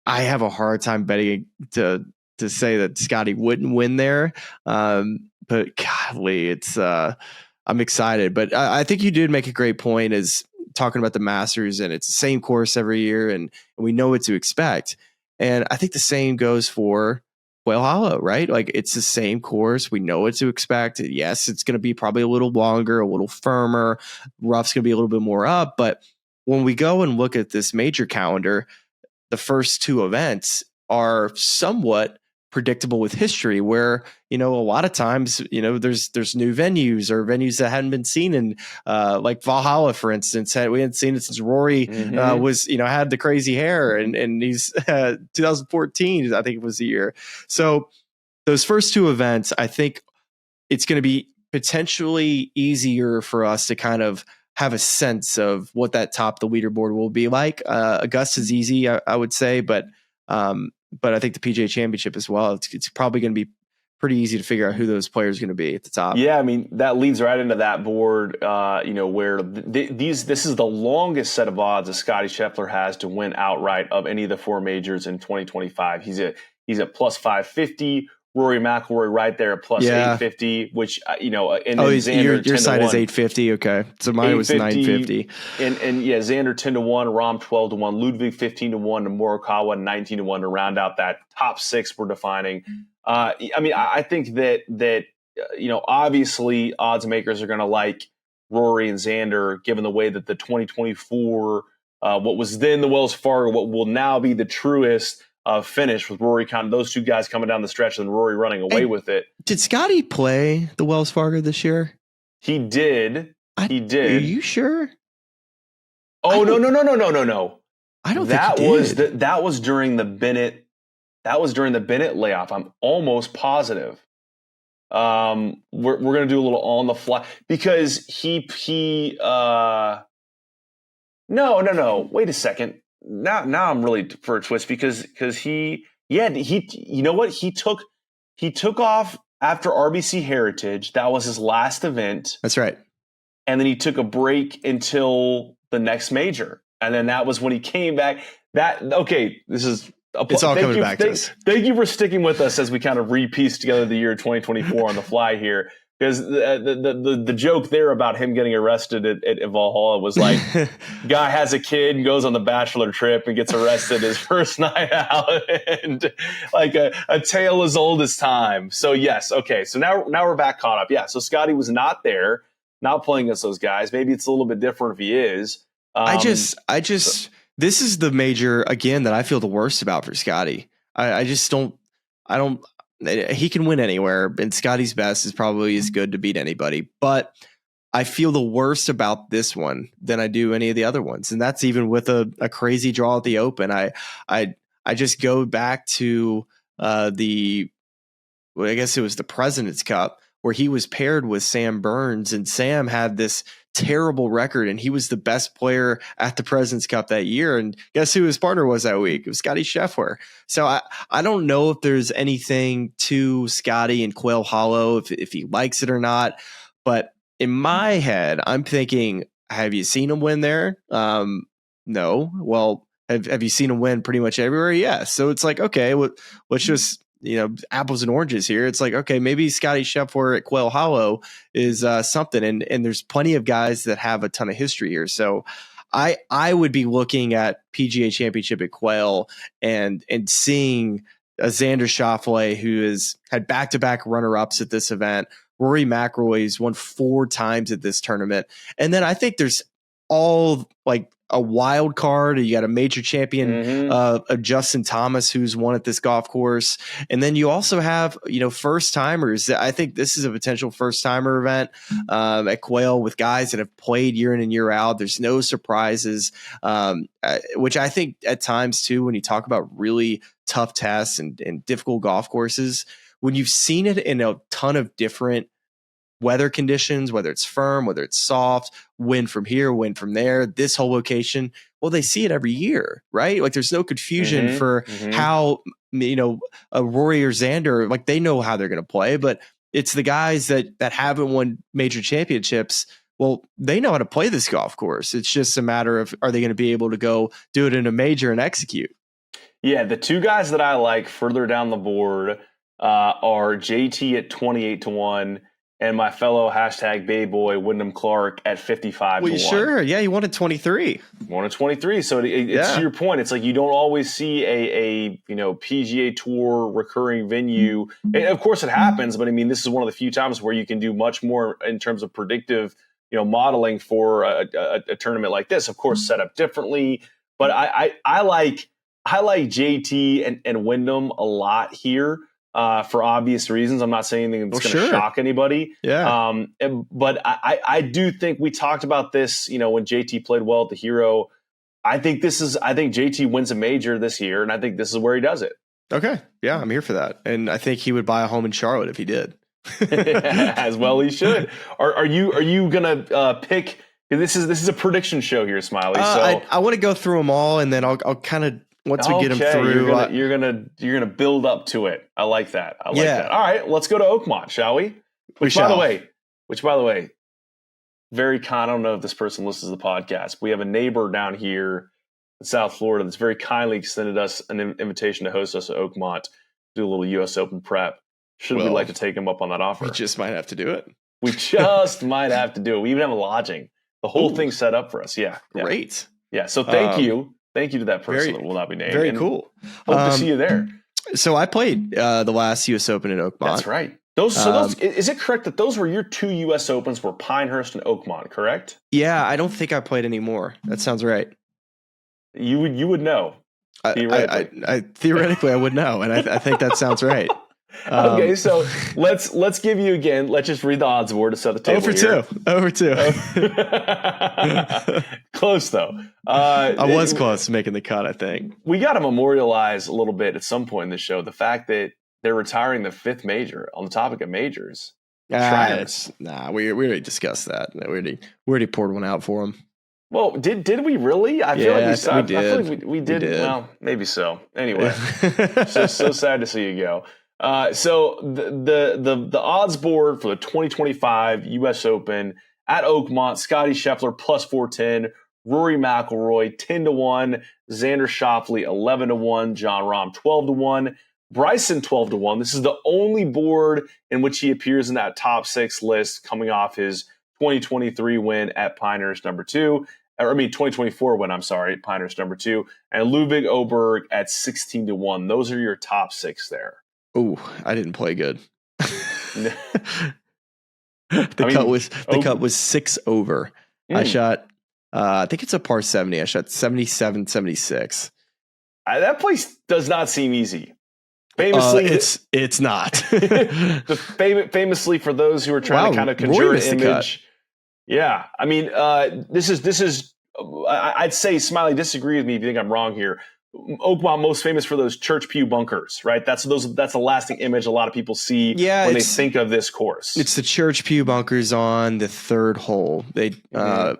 I have a hard time betting to say that Scottie wouldn't win there. But golly, it's I'm excited. But I think you did make a great point is talking about the Masters, and it's the same course every year, and we know what to expect. And I think the same goes for Quail Hollow, right? Like, it's the same course. We know what to expect. Yes, it's going to be probably a little longer, a little firmer. Rough's going to be a little bit more up. But when we go and look at this major calendar, the first 2 events are somewhat predictable with history, where, a lot of times, there's new venues or venues that hadn't been seen in, like Valhalla, for instance. We hadn't seen it since Rory was, had the crazy hair, and he's 2014, I think it was the year. So those first 2 events, I think it's going to be potentially easier for us to kind of have a sense of what that top of the leaderboard will be like. Augusta's easy, I would say, but I think the PGA Championship as well, it's probably going to be pretty easy to figure out who those players are going to be at the top. Yeah, I mean, that leads right into that board, where this is the longest set of odds that Scottie Scheffler has to win outright of any of the 4 majors in 2025. He's at plus 550. Rory McIlroy right there at plus 850, which, and Xander your side is 850. Okay. So mine was 950. And Xander 10-1, Rahm 12-1, Ludwig 15-1, and Morikawa 19-1 to round out that top 6 we're defining. I think that obviously odds makers are going to like Rory and Xander, given the way that the 2024, what was then the Wells Fargo, what will now be the Truist, finish with Rory, kind of those 2 guys coming down the stretch and Rory running away with it. Did Scottie play the Wells Fargo this year? He did. He did. Are you sure? Oh, no. I don't think he did. That was during the Bennett. That was during the Bennett layoff. I'm almost positive. We're going to do a little on the fly because no. Wait a second. Now I'm really for a twist because he you know what, he took off after RBC Heritage. That was his last event. That's right. And then he took a break until the next major, and then that was when he came back. This is it's all coming back to us. Thank you for sticking with us as we kind of repiece together the year 2024 on the fly here. Because the joke there about him getting arrested at Valhalla was like, guy has a kid and goes on the bachelor trip and gets arrested his first night out, and like a tale as old as time. So yes, okay. So now we're back caught up. Yeah. So Scottie was not there, not playing against those guys. Maybe it's a little bit different if he is. This is the major again that I feel the worst about for Scottie. I just don't. I don't. He can win anywhere, and Scottie's best is probably as good to beat anybody. But I feel the worst about this one than I do any of the other ones, and that's even with a crazy draw at the Open. I just go back to I guess it was the President's Cup, where he was paired with Sam Burns, and Sam had this terrible record, and he was the best player at the President's Cup that year. And guess who his partner was that week? It was Scottie Scheffler. So I don't know if there's anything to Scottie and Quail Hollow, if he likes it or not. But in my head, I'm thinking, have you seen him win there? No. Well, have you seen him win pretty much everywhere? Yes. So it's like, okay, let's just, apples and oranges here. It's like, okay, maybe Scottie Scheffler at Quail Hollow is something. And there's plenty of guys that have a ton of history here. So I would be looking at PGA Championship at Quail and seeing a Xander Schauffele, who has had back-to-back runner-ups at this event. Rory McIlroy's won 4 times at this tournament. And then I think there's all like a wild card. You got a major champion of Justin Thomas, who's won at this golf course. And then you also have, first timers. I think this is a potential first timer event at Quail with guys that have played year in and year out. There's no surprises, which I think at times too, when you talk about really tough tests and difficult golf courses, when you've seen it in a ton of different weather conditions, whether it's firm, whether it's soft, wind from here, wind from there, this whole location, well, they see it every year, right? Like there's no confusion for how, a Rory or Xander, like they know how they're going to play, but it's the guys that haven't won major championships. Well, they know how to play this golf course. It's just a matter of, are they going to be able to go do it in a major and execute? Yeah, the 2 guys that I like further down the board are JT at 28-1 and my fellow #Bayboy Wyndham Clark at 55-1. Sure. Yeah, he won at 23. Won at 23. So it's to your point. It's like you don't always see a PGA Tour recurring venue. And of course, it happens. But I mean, this is one of the few times where you can do much more in terms of predictive, modeling for a tournament like this. Of course, set up differently. But I like JT and Wyndham a lot here. For obvious reasons. I'm not saying anything that's going to shock anybody. Yeah. But I do think we talked about this, when JT played well at the Hero. I think JT wins a major this year, and I think this is where he does it. Okay. Yeah, I'm here for that. And I think he would buy a home in Charlotte if he did. As well he should. Are you gonna pick? This is a prediction show here, Smylie. So I want to go through them all, and then I'll kind of, once we get them through, you're gonna build up to it. I like that. That. All right, let's go to Oakmont, shall we? Which by the way, very kind. I don't know if this person listens to the podcast. We have a neighbor down here in South Florida that's very kindly extended us an invitation to host us at Oakmont, do a little U.S. Open prep. Should we like to take him up on that offer? We just might have to do it. We just might have to do it. We even have a lodging. The whole thing's set up for us. Yeah. Great. Yeah. So thank you. Thank you to that person that will not be named. Very cool. Hope to see you there. So I played the last U.S. Open in Oakmont. That's right. Those is it correct that those were your 2 U.S. Opens were Pinehurst and Oakmont, correct? Yeah, I don't think I played anymore. That sounds right. You would know. Theoretically. Theoretically, I would know, and I think that sounds right. Okay, so let's give you again. Let's just read the odds board to set the table. Over two. Close though. I was close to making the cut. I think we got to memorialize a little bit at some point in the show the fact that they're retiring the 5th major. On the topic of majors, we already discussed that. We already poured one out for them. Well, did we really? I feel like we did. I feel like we did. Well, maybe so. Anyway, so sad to see you go. So the odds board for the 2025 U.S. Open at Oakmont: Scottie Scheffler plus 410, Rory McIlroy 10-1, Xander Schauffele 11-1, Jon Rahm 12-1, Bryson 12-1. This is the only board in which he appears in that top 6 list, coming off his 2023 win at Pinehurst number 2. 2024 win, I'm sorry, Pinehurst number 2, and Ludwig Oberg at 16-1. Those are your top 6 there. Oh, I didn't play good. The cut was 6 over. I shot, I think it's a par 70. I shot 77, 76. That place does not seem easy. Famously, it's not. Famously, for those who are trying to kind of conjure an image. Yeah, I mean, this is. I'd say Smylie, disagree with me if you think I'm wrong here. Oakmont most famous for those church pew bunkers, right? That's a lasting image a lot of people see when they think of this course. It's the church pew bunkers on the third hole. They are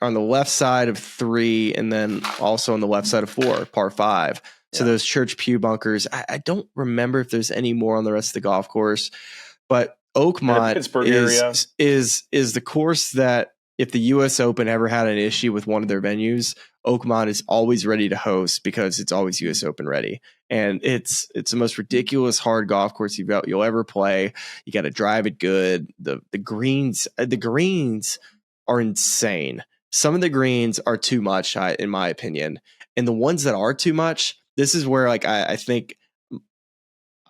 on the left side of 3 and then also on the left side of 4, par 5. So those church pew bunkers, I don't remember if there's any more on the rest of the golf course, but Oakmont is the course that if the US Open ever had an issue with one of their venues, Oakmont is always ready to host because it's always US Open ready. And it's the most ridiculous hard golf course you'll ever play. You got to drive it good. The greens are insane. Some of the greens are too much, in my opinion. And the ones that are too much, this is where I think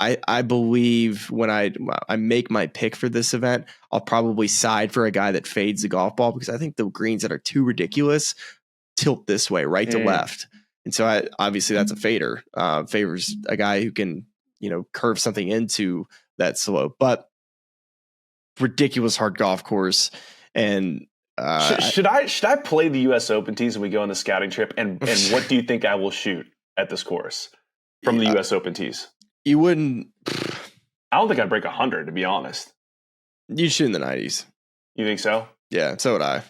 I believe when I make my pick for this event, I'll probably side for a guy that fades the golf ball because I think the greens that are too ridiculous tilt this way, right to left. And so obviously that's a fader. Favors a guy who can, curve something into that slope. But ridiculous hard golf course. And should I play the US Open tees when we go on the scouting trip? And what do you think I will shoot at this course from the US Open tees? You wouldn't. I don't think I'd break 100, to be honest. You'd shoot in the 90s. You think so? Yeah, so would I.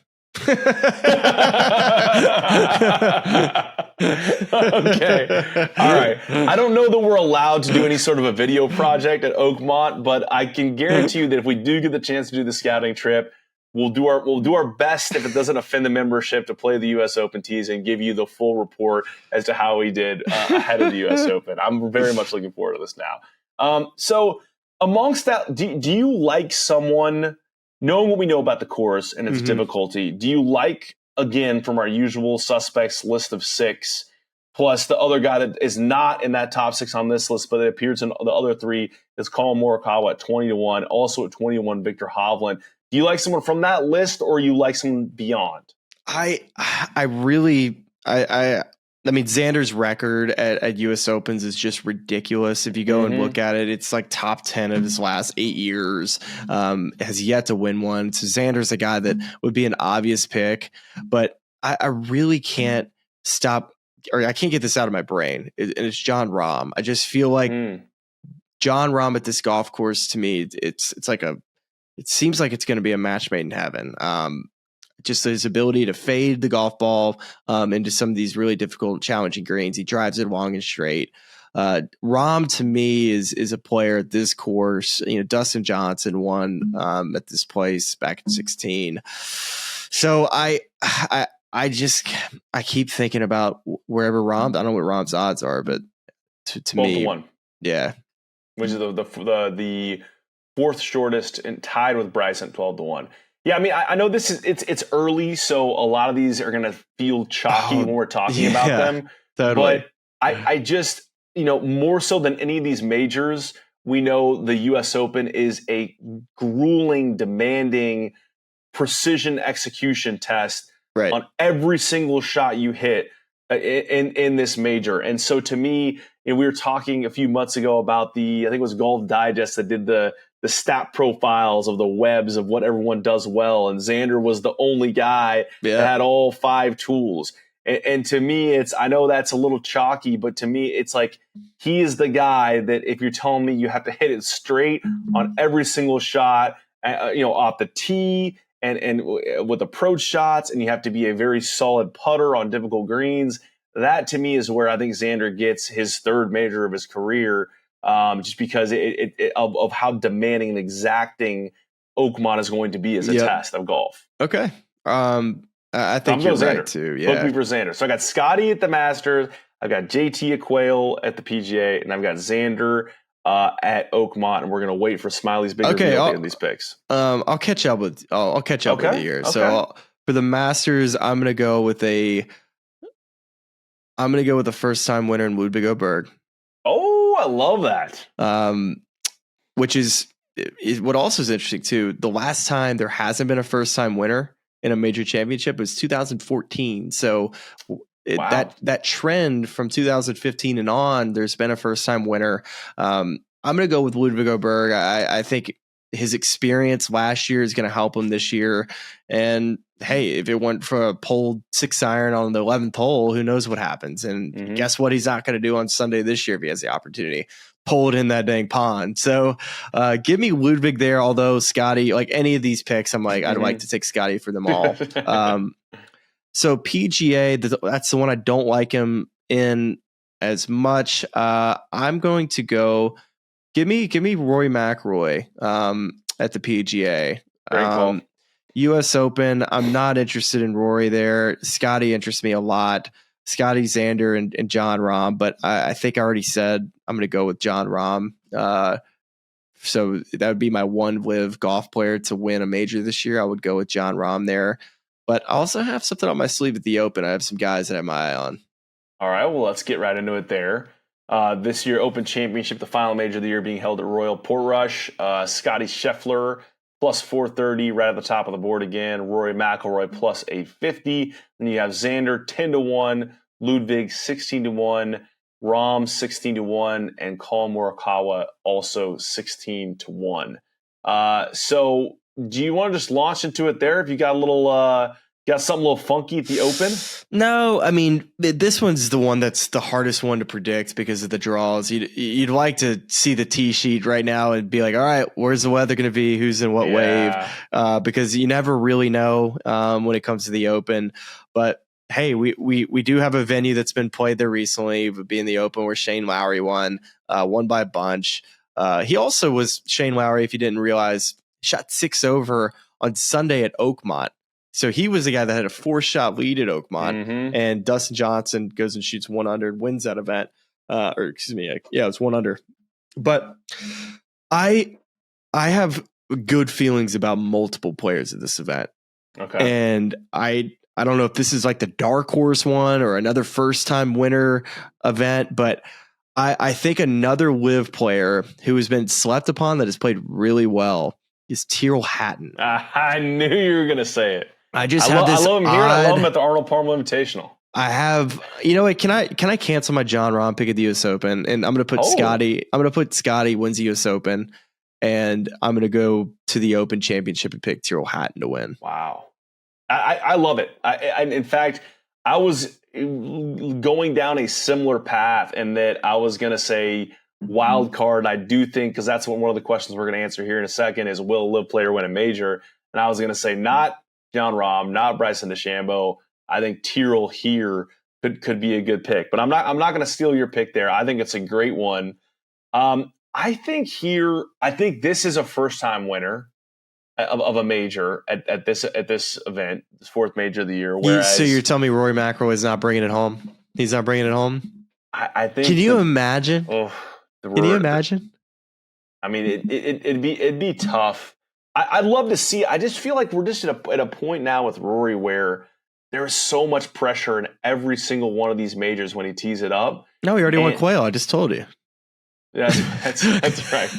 Okay. All right. I don't know that we're allowed to do any sort of a video project at Oakmont, but I can guarantee you that if we do get the chance to do the scouting trip, we'll do our best, if it doesn't offend the membership, to play the US Open tees and give you the full report as to how we did ahead of the US Open. I'm very much looking forward to this now. So amongst that, do you like someone, knowing what we know about the course and its difficulty, do you like, again, from our usual suspects list of 6, plus the other guy that is not in that top 6 on this list, but it appears in the other 3, is Collin Morikawa at 20-1, also at 20-1, Victor Hovland. Do you like someone from that list, or you like someone beyond? I mean, Xander's record at US Opens is just ridiculous. If you go and look at it, it's like top 10 of his last 8 years, has yet to win one. So Xander's a guy that would be an obvious pick, but I really can't stop, or I can't get this out of my brain. And it's Jon Rahm. I just feel like Jon Rahm at this golf course, to me, it seems like it's going to be a match made in heaven. Just his ability to fade the golf ball into some of these really difficult, challenging greens. He drives it long and straight. Rahm, to me, is a player at this course. Dustin Johnson won at this place back in 2016. So I keep thinking about wherever Rahm. I don't know what Rahm's odds are, but to me, 12-1. Yeah, which is the 4th shortest and tied with Bryson, 12-1. Yeah, I mean, I know it's early, so a lot of these are going to feel chalky when we're talking about them. Totally. But I just, more so than any of these majors, we know the U.S. Open is a grueling, demanding, precision execution test on every single shot you hit in this major. And so to me, we were talking a few months ago about I think it was Golf Digest that did the stat profiles of the webs of what everyone does well. And Xander was the only guy that had all 5 tools. And to me, I know that's a little chalky, but to me, it's like he is the guy that if you're telling me you have to hit it straight on every single shot, off the tee and with approach shots, and you have to be a very solid putter on difficult greens, that to me is where I think Xander gets his 3rd major of his career. Just because of how demanding and exacting Oakmont is going to be as a test of golf. Okay. I think you're right too. Yeah. Book me for Xander. So I got Scottie at the Masters, I got JT at Quail at the PGA, and I've got Xander at Oakmont, and we're gonna wait for Smiley's big reveal in these picks. I'll catch up with you here. Okay. So for the Masters, I'm gonna go with the first time winner in Ludwig Berg. Oh, I love that. Which is what also is interesting too. The last time there hasn't been a first time winner in a major championship was 2014. So that trend from 2015 and on, there's been a first time winner. I'm going to go with Ludwig Oberg. I think his experience last year is going to help him this year. And hey, if it went for a pulled 6 iron on the 11th hole, who knows what happens? And guess what? He's not going to do on Sunday this year if he has the opportunity. Pulled in that dang pond. So give me Ludwig there. Although Scottie, like any of these picks, I'm like, I'd like to take Scottie for them all. So PGA, that's the one I don't like him in as much. I'm going to go. Give me Rory McIlroy at the PGA. Great call. U.S. Open, I'm not interested in Rory there. Scottie interests me a lot. Scottie, Xander, and John Rahm, but I think I already said I'm going to go with John Rahm. So that would be my one LIV golf player to win a major this year. I would go with John Rahm there. But I also have something on my sleeve at the Open. I have some guys that I have my eye on. All right, well, let's get right into it there. This year, Open Championship, the final major of the year being held at Royal Portrush. Scottie Scheffler, plus 430, right at the top of the board again. Rory McIlroy, plus 850. Then you have Xander, 10-1. Ludwig, 16-1. Rahm, 16-1. And Colin Morikawa, also 16-1. So do you want to just launch into it there? If you got a little... got something a little funky at the Open? No, I mean, this one's the one that's the hardest one to predict because of the draws. You'd like to see the tee sheet right now and be like, all right, where's the weather going to be? Who's in what wave? Because you never really know when it comes to the Open. But hey, we do have a venue that's been played there recently, being the Open, where Shane Lowry won by a bunch. He also was Shane Lowry, if you didn't realize, shot 6 over on Sunday at Oakmont. So he was the guy that had a 4-shot lead at Oakmont, and Dustin Johnson goes and shoots 1 under and wins that event. It's 1 under. But I have good feelings about multiple players at this event. Okay, and I don't know if this is like the dark horse one or another first time winner event, but I think another LIV player who has been slept upon that has played really well is Tyrrell Hatton. I knew you were going to say it. I love him here. I love him at the Arnold Palmer Invitational. I have, you know what? Can I cancel my John Rahm pick at the U.S. Open, and I'm going to put Scottie. I'm going to put Scottie wins the U.S. Open, and I'm going to go to the Open Championship and pick Tyrrell Hatton to win. Wow, I love it. In fact, I was going down a similar path, in that I was going to say wild card. I do think, because that's one of the questions we're going to answer here in a second, is will a LIV player win a major? And I was going to say not John Rahm, not Bryson DeChambeau. I think Tyrrell here could be a good pick, but I'm not going to steal your pick there. I think it's a great one. I think this is a first time winner of a major at this event, this 4th major of the year. Whereas, so you're telling me Rory McIlroy is not bringing it home? He's not bringing it home. I think. Can you imagine? Can you imagine? I mean, it'd be tough. I'd love to see. I just feel like we're just at a point now with Rory where there is so much pressure in every single one of these majors when he tees it up. No, he already won Quail. I just told you. That's right.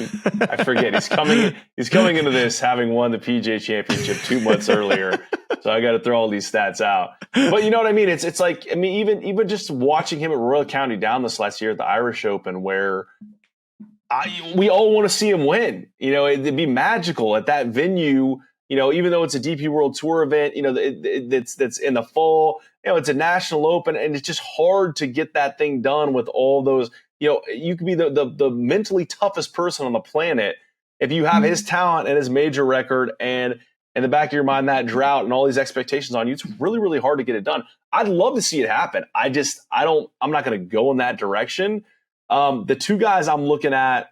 I forget. He's coming into this having won the PGA Championship 2 months earlier. So I got to throw all these stats out. But you know what I mean? It's like, I mean, even just watching him at Royal County Down this last year at the Irish Open, where we all want to see him win. You know, it'd be magical at that venue. You know, even though it's a DP World Tour event, you know, that's in the fall. You know, it's a national open, and it's just hard to get that thing done with all those. You know, you could be the mentally toughest person on the planet if you have his talent and his major record, and in the back of your mind that drought and all these expectations on you. It's really, really hard to get it done. I'd love to see it happen. I'm not going to go in that direction. The 2 guys I'm looking at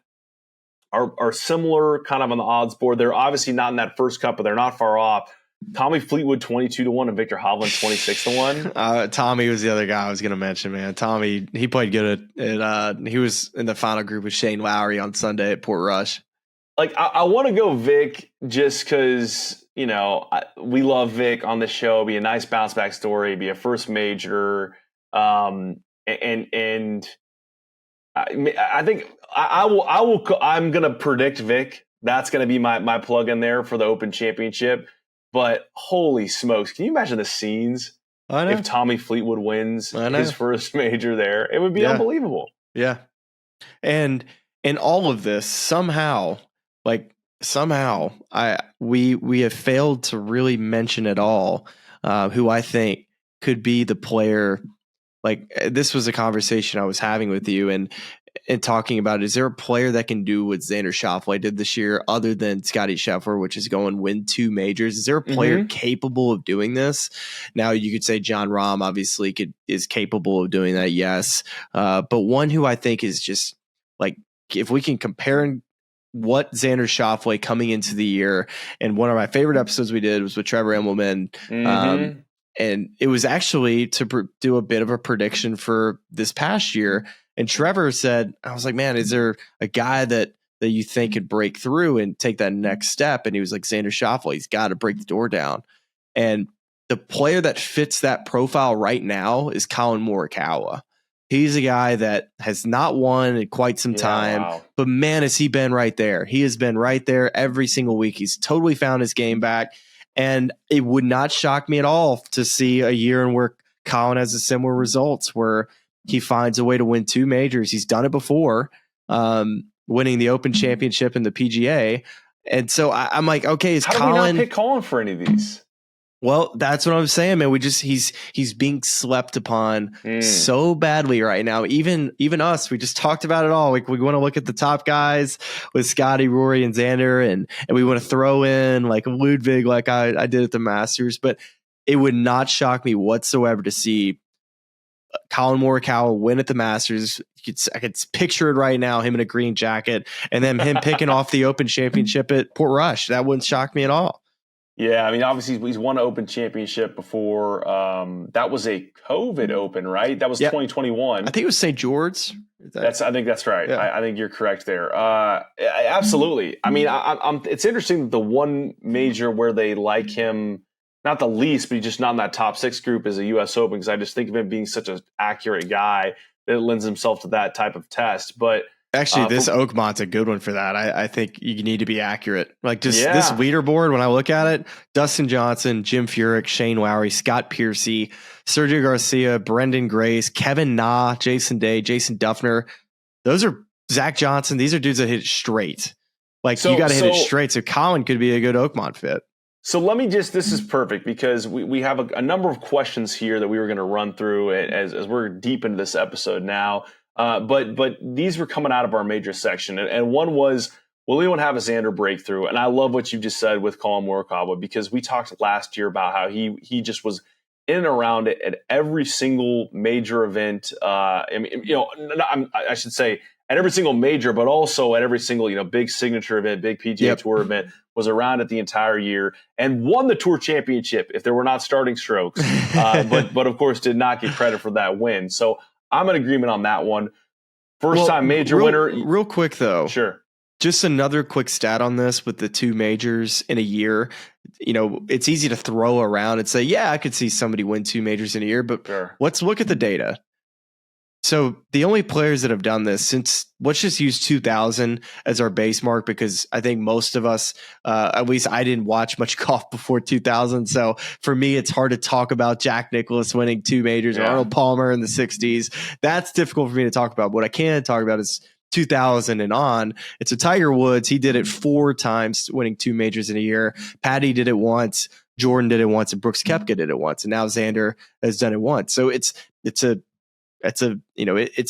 are similar kind of on the odds board. They're obviously not in that first cut, but they're not far off. Tommy Fleetwood, 22-1, and Victor Hovland, 26-1. Tommy was the other guy I was going to mention, man. Tommy, he played good he was in the final group with Shane Lowry on Sunday at Portrush. Like, I want to go Vic just because, you know, we love Vic on the show. It'd be a nice bounce back story. It'd be a first major. And I think I'm going to predict Vic. That's going to be my plug in there for the Open Championship. But holy smokes, can you imagine the scenes if Tommy Fleetwood wins his first major there. It would be unbelievable. Yeah. And in all of this, somehow we have failed to really mention at all who I think could be the player. Like, this was a conversation I was having with you and talking about, is there a player that can do what Xander Schauffele did this year other than Scottie Scheffler, which is go and win 2 majors? Is there a player capable of doing this? Now, you could say John Rahm obviously is capable of doing that, yes. But one who I think is just like, if we can compare what Xander Schauffele coming into the year, and one of my favorite episodes we did was with Trevor Immelman. And it was actually to do a bit of a prediction for this past year. And Trevor said, I was like, man, is there a guy that you think could break through and take that next step? And he was like, Xander Schauffele, he's got to break the door down. And the player that fits that profile right now is Collin Morikawa. He's a guy that has not won in quite some time, but man, has he been right there. He has been right there every single week. He's totally found his game back. And it would not shock me at all to see a year in where Collin has a similar results, where he finds a way to win 2 majors. He's done it before, winning the Open Championship and the PGA. And so I'm like, okay, how do we not pick Collin for any of these? Well, that's what I'm saying, man. He's being slept upon so badly right now. Even us, we just talked about it all. Like, we want to look at the top guys with Scottie, Rory, and Xander, and we want to throw in like Ludwig, like I did at the Masters. But it would not shock me whatsoever to see Collin Morikawa win at the Masters. I could picture it right now, him in a green jacket, and then him picking off the Open Championship at Portrush. That wouldn't shock me at all. Yeah, I mean, obviously he's won an Open Championship before. That was a COVID Open, right? That was 2021. I think it was St. George's. I think that's right. Yeah. I think you're correct there. Absolutely. I mean, it's interesting that the one major where they like him, not the least, but he's just not in that top 6 group, is a U.S. Open, because I just think of him being such an accurate guy that it lends himself to that type of test. But actually, this Oakmont's a good one for that. I think you need to be accurate. Like, just this leaderboard, when I look at it, Dustin Johnson, Jim Furyk, Shane Lowry, Scott Piercy, Sergio Garcia, Brendan Grace, Kevin Na, Jason Day, Jason Duffner. Those are Zach Johnson. These are dudes that hit it straight. Like, you got to hit it straight. So Collin could be a good Oakmont fit. So let me this is perfect, because we have a number of questions here that we were going to run through as we're deep into this episode now. But these were coming out of our major section. And one was, will anyone have a Xander breakthrough? And I love what you just said with Collin Morikawa, because we talked last year about how he just was in and around it at every single major event. I mean, I should say at every single major, but also at every single, big signature event, big PGA Tour event, was around it the entire year and won the Tour Championship if there were not starting strokes. But of course did not get credit for that win. So I'm in agreement on that one. First time major winner. Real quick though. Sure. Just another quick stat on this with the 2 majors in a year. It's easy to throw around and say, yeah, I could see somebody win 2 majors in a year, but let's look at the data. So the only players that have done this since, let's just use 2000 as our base mark, because I think most of us, at least I didn't watch much golf before 2000. So for me, it's hard to talk about Jack Nicklaus winning 2 majors, or Arnold Palmer in the 60s. That's difficult for me to talk about. What I can talk about is 2000 and on. It's a Tiger Woods. He did it 4 times, winning 2 majors in a year. Patty did it once. Jordan did it once, and Brooks Koepka did it once. And now Xander has done it once. So it's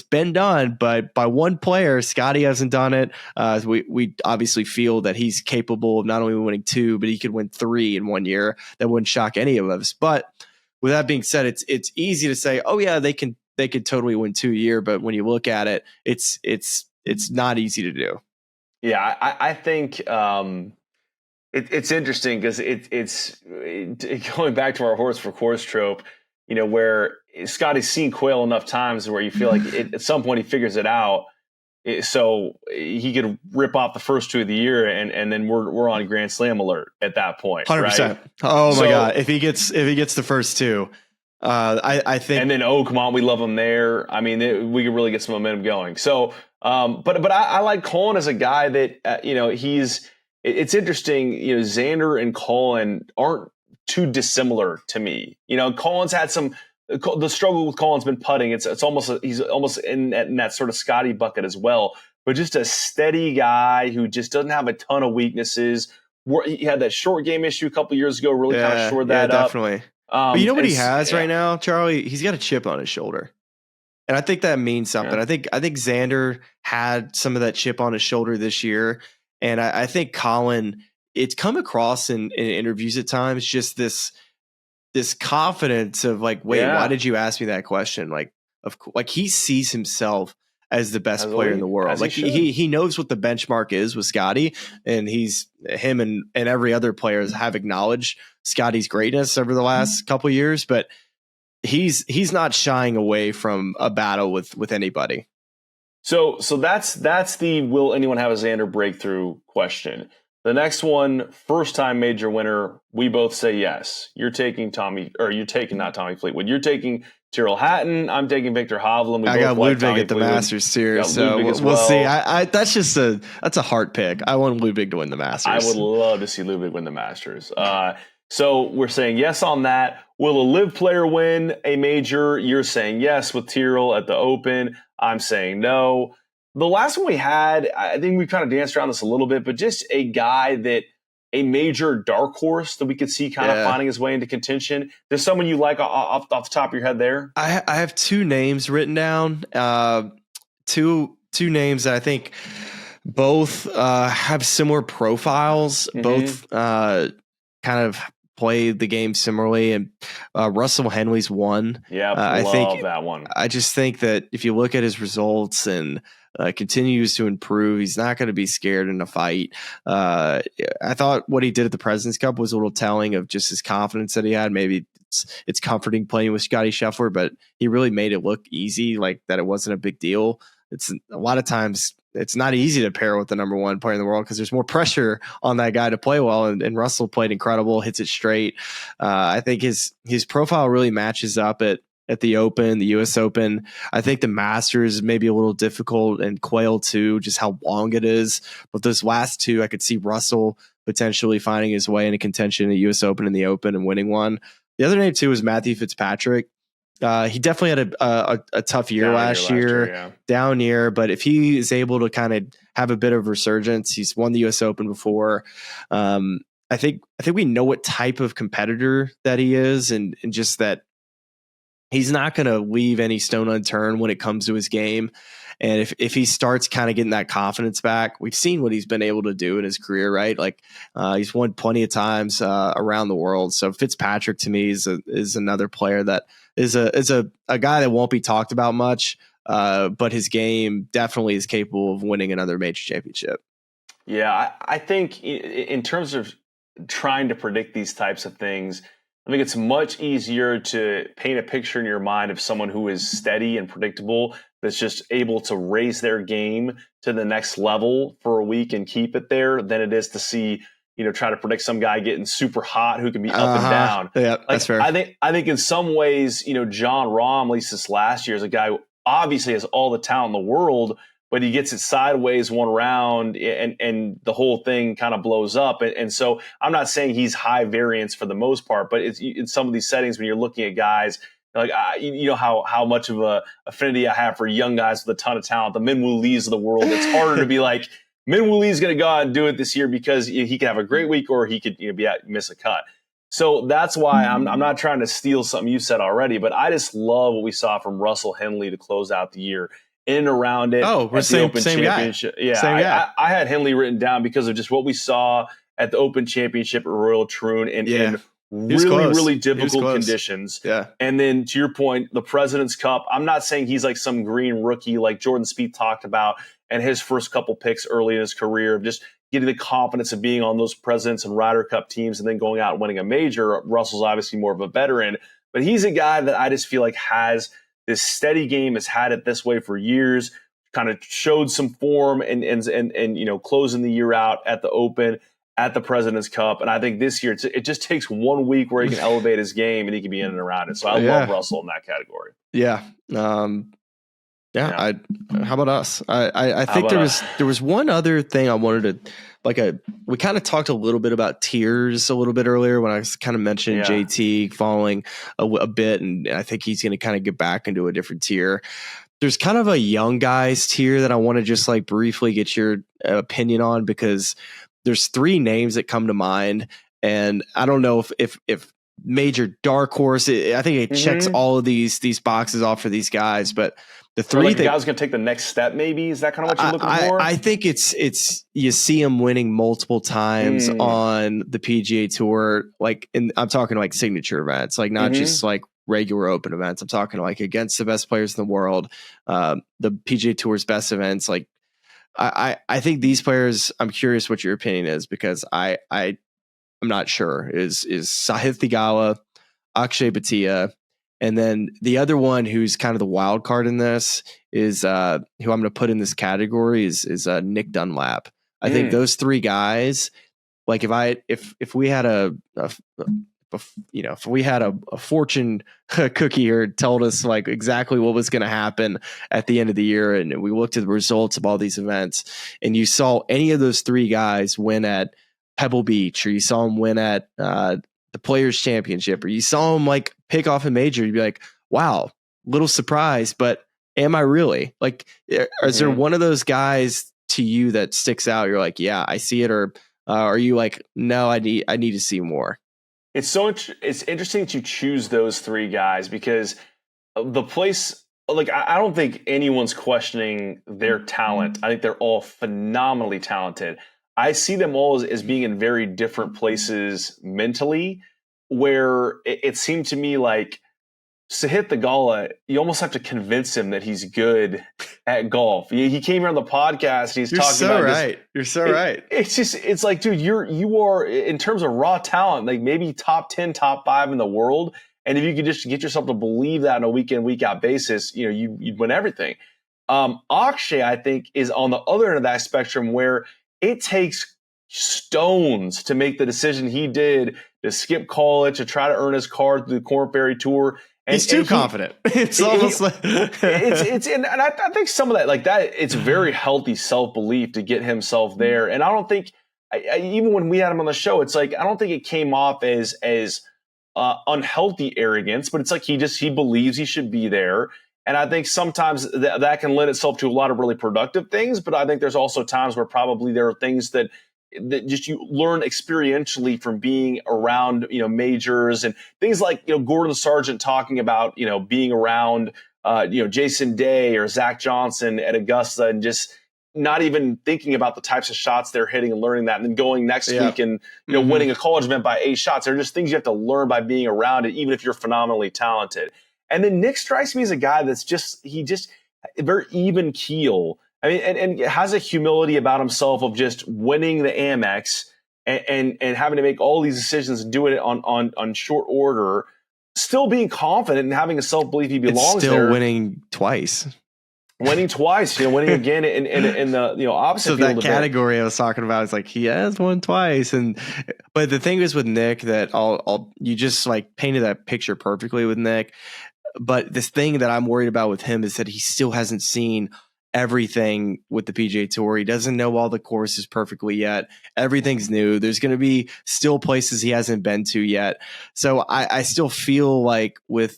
been done, but by one player. Scottie hasn't done it. We obviously feel that he's capable of not only winning 2, but he could win 3 in 1 year. That wouldn't shock any of us. But with that being said, it's easy to say, oh yeah, they could totally win 2 a year. But when you look at it, it's not easy to do. Yeah, I think it's interesting, because it's going back to our horse for course trope. Where Scottie's seen Quail enough times where you feel like at some point he figures it out, so he could rip off the first 2 of the year, and then we're on Grand Slam alert at that point. 100%. Right? Oh my God! If he gets the first 2, I think. And then Oakmont, we love him there. I mean, we could really get some momentum going. So, but I like Collin as a guy that It's interesting. Xander and Collin aren't too dissimilar to me. Colin's had the struggle with Colin's been putting. It's almost he's almost in that sort of Scottie bucket as well. But just a steady guy who just doesn't have a ton of weaknesses. He had that short game issue a couple years ago, really kind of shored that up. Definitely. But you know what he has right now, Charlie? He's got a chip on his shoulder. And I think that means something. Yeah. I think Xander had some of that chip on his shoulder this year. And I think Colin, it's come across in interviews at times, just this confidence of like, wait, why did you ask me that question? Like he sees himself as the best player in the world. Like he knows what the benchmark is with Scottie, and him and every other player have acknowledged Scottie's greatness over the last couple of years, but he's not shying away from a battle with anybody. So that's the will anyone have a Xander breakthrough question. The next one, first time major winner, we both say yes. You're taking not Tommy Fleetwood. You're taking Tyrrell Hatton. I'm taking Victor Hovland. I got Ludwig at the Masters too, so we'll see. That's a heart pick. I want Ludwig to win the Masters. I would love to see Ludwig win the Masters. So we're saying yes on that. Will a LIV player win a major? You're saying yes with Tyrrell at the Open. I'm saying no. The last one we had, I think we kind of danced around this a little bit, but just a guy that a major dark horse that we could see kind of finding his way into contention. There's someone you like off the top of your head there? I have two names written down. Two names that I think both have similar profiles. Mm-hmm. Both kind of play the game similarly, and Russell Henley's one. Yeah, I love that one. I just think that if you look at his results and continues to improve, he's not going to be scared in a fight. I thought what he did at the President's Cup was a little telling of just his confidence that he had. Maybe it's comforting playing with Scottie Scheffler, but he really made it look easy, like that it wasn't a big deal. It's a lot of times it's not easy to pair with the number one player in the world because there's more pressure on that guy to play well. And Russell played incredible, hits it straight. I think his profile really matches up at the Open, the U.S. Open. I think the Masters may be a little difficult, and Quail too, just how long it is. But those last two, I could see Russell potentially finding his way into contention at the U.S. Open and the Open and winning one. The other name too is Matthew Fitzpatrick. He definitely had a tough year last year, down year. But if he is able to kind of have a bit of resurgence, he's won the U.S. Open before. I think we know what type of competitor that he is, and just that he's not going to leave any stone unturned when it comes to his game. And if he starts kind of getting that confidence back, we've seen what he's been able to do in his career, right? Like he's won plenty of times around the world. So Fitzpatrick to me is another player that is a guy that won't be talked about much, but his game definitely is capable of winning another major championship. Yeah, I think in terms of trying to predict these types of things, I think it's much easier to paint a picture in your mind of someone who is steady and predictable, that's just able to raise their game to the next level for a week and keep it there, than it is to see, try to predict some guy getting super hot who can be up and down. Yeah, that's fair. I think in some ways, John Rahm, at least this last year, is a guy who obviously has all the talent in the world, but he gets it sideways one round and the whole thing kind of blows up. And so I'm not saying he's high variance for the most part, but it's in some of these settings when you're looking at guys, like how much of a affinity I have for young guys with a ton of talent, the Minwoo Lees of the world. It's harder to be like, Minwoo Lee's going to go out and do it this year because he could have a great week or he could miss a cut. So that's why I'm not trying to steal something you said already, but I just love what we saw from Russell Henley to close out the year. In and around it. Oh, we're same Championship. Guy. Yeah, I had Henley written down because of just what we saw at the Open Championship at Royal Troon in really difficult conditions. Yeah. And then to your point, the President's Cup, I'm not saying he's like some green rookie like Jordan Spieth talked about and his first couple picks early in his career of just getting the confidence of being on those Presidents and Ryder Cup teams and then going out and winning a major. Russell's obviously more of a veteran, but he's a guy that I just feel like has this steady game, has had it this way for years, kind of showed some form and closing the year out at the Open, at the President's Cup. And I think this year it just takes 1 week where he can elevate his game and he can be in and around it. So I love Russell in that category. Yeah. Yeah. How about us? I think there was one other thing I wanted to we kind of talked a little bit about tiers a little bit earlier when I kind of mentioned JT falling a bit, and I think he's going to kind of get back into a different tier. There's kind of a young guys tier that I want to just like briefly get your opinion on, because there's 3 names that come to mind, and I don't know if major dark horse. I think it checks all of these boxes off for these guys, but the 3 like the guys going to take the next step, maybe, is that kind of what you're looking for? I think it's you see him winning multiple times on the PGA Tour, like I'm talking like signature events, like not just like regular open events. I'm talking like against the best players in the world, the PGA Tour's best events. Like I think these players. I'm curious what your opinion is, because I'm not sure. Is Sahith Theegala, Akshay Bhatia, and then the other one who's kind of the wild card in this is who I'm going to put in this category is Nick Dunlap. I think those 3 guys, like if we had if we had a fortune cookie here told us like exactly what was going to happen at the end of the year, and we looked at the results of all these events, and you saw any of those 3 guys win at Pebble Beach, or you saw them win at the Players Championship, or you saw them like pick off a major, you'd be like, wow, little surprise, but am I really? Like, is there one of those guys to you that sticks out? You're like, yeah, I see it, or are you like, no, I need to see more? It's interesting that you choose those 3 guys, because the place, like, I don't think anyone's questioning their talent. I think they're all phenomenally talented. I see them all as being in very different places mentally, where it seemed to me like Sahith Theegala, you almost have to convince him that he's good at golf. He came here on the podcast and he's talking about right. You're so right. It's like, dude, you are, in terms of raw talent, like maybe top 10, top 5 in the world. And if you could just get yourself to believe that on a week in, week out basis, you'd win everything. Akshay, I think, is on the other end of that spectrum, where it takes stones to make the decision he did to skip college, to try to earn his card through the Korn Ferry Tour. He's too confident. It's almost like and I think some of that, like that, it's very healthy self-belief to get himself there. And I don't think, even when we had him on the show, it's like, I don't think it came off as unhealthy arrogance, but it's like he believes he should be there. And I think sometimes that can lend itself to a lot of really productive things. But I think there's also times where probably there are things that just you learn experientially from being around, majors, and things like, Gordon Sargent talking about, being around, Jason Day or Zach Johnson at Augusta, and just not even thinking about the types of shots they're hitting and learning that, and then going next week and, winning a college event by 8 shots. They're just things you have to learn by being around it, even if you're phenomenally talented. And then Nick strikes me as a guy that's just very even keel. I mean, and has a humility about himself of just winning the Amex and having to make all these decisions and doing it on short order, still being confident and having a self-belief he belongs there. Still winning twice. Winning twice, winning again in the opposite so field. So that category I was talking about is like, he has won twice. But the thing is with Nick that you just like painted that picture perfectly with Nick. But this thing that I'm worried about with him is that he still hasn't seen everything with the PGA Tour. He doesn't know all the courses perfectly yet. Everything's new. There's going to be still places he hasn't been to yet. So I still feel like with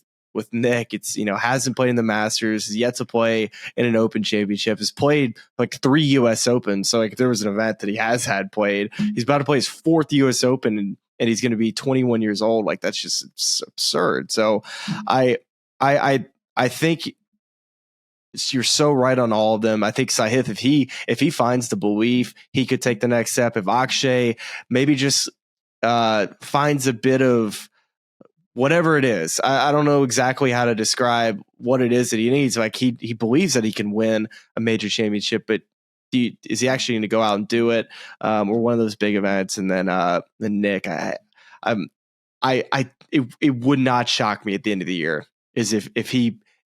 Nick, it's, hasn't played in the Masters, has yet to play in an Open Championship, has played like 3 U.S. Opens. So like if there was an event that he has had played, he's about to play his 4th U.S. Open and he's going to be 21 years old. Like that's just absurd. So I think you're so right on all of them. I think Sahith, if he finds the belief, he could take the next step. If Akshay maybe just finds a bit of whatever it is, I don't know exactly how to describe what it is that he needs. Like he believes that he can win a major championship, but is he actually going to go out and do it, or one of those big events? And then Nick, it would not shock me at the end of the year is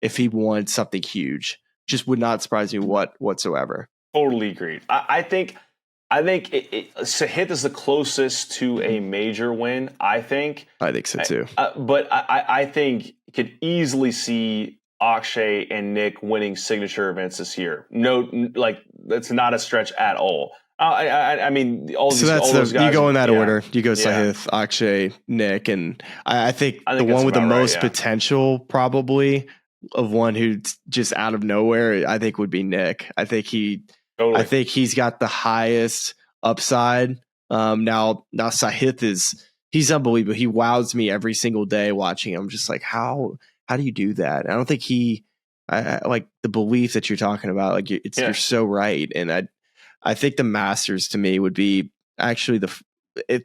if he won something huge. Just would not surprise me whatsoever. Totally agreed. I think Sahith is the closest to a major win. I think so too. But I think you could easily see Akshay and Nick winning signature events this year. No, like that's not a stretch at all. I mean, all those guys. You go in that yeah, order. You go yeah. Sahith, Akshay, Nick, and I think the that's one with the about right, most yeah. potential, probably, of one who's just out of nowhere, I think would be Nick. I think Totally. I think he's got the highest upside. Now Sahith he's unbelievable. He wows me every single day watching him. I'm just like, how do you do that? I don't think I like the belief that you're talking about. Like you're so right. And I think the Masters to me would be actually the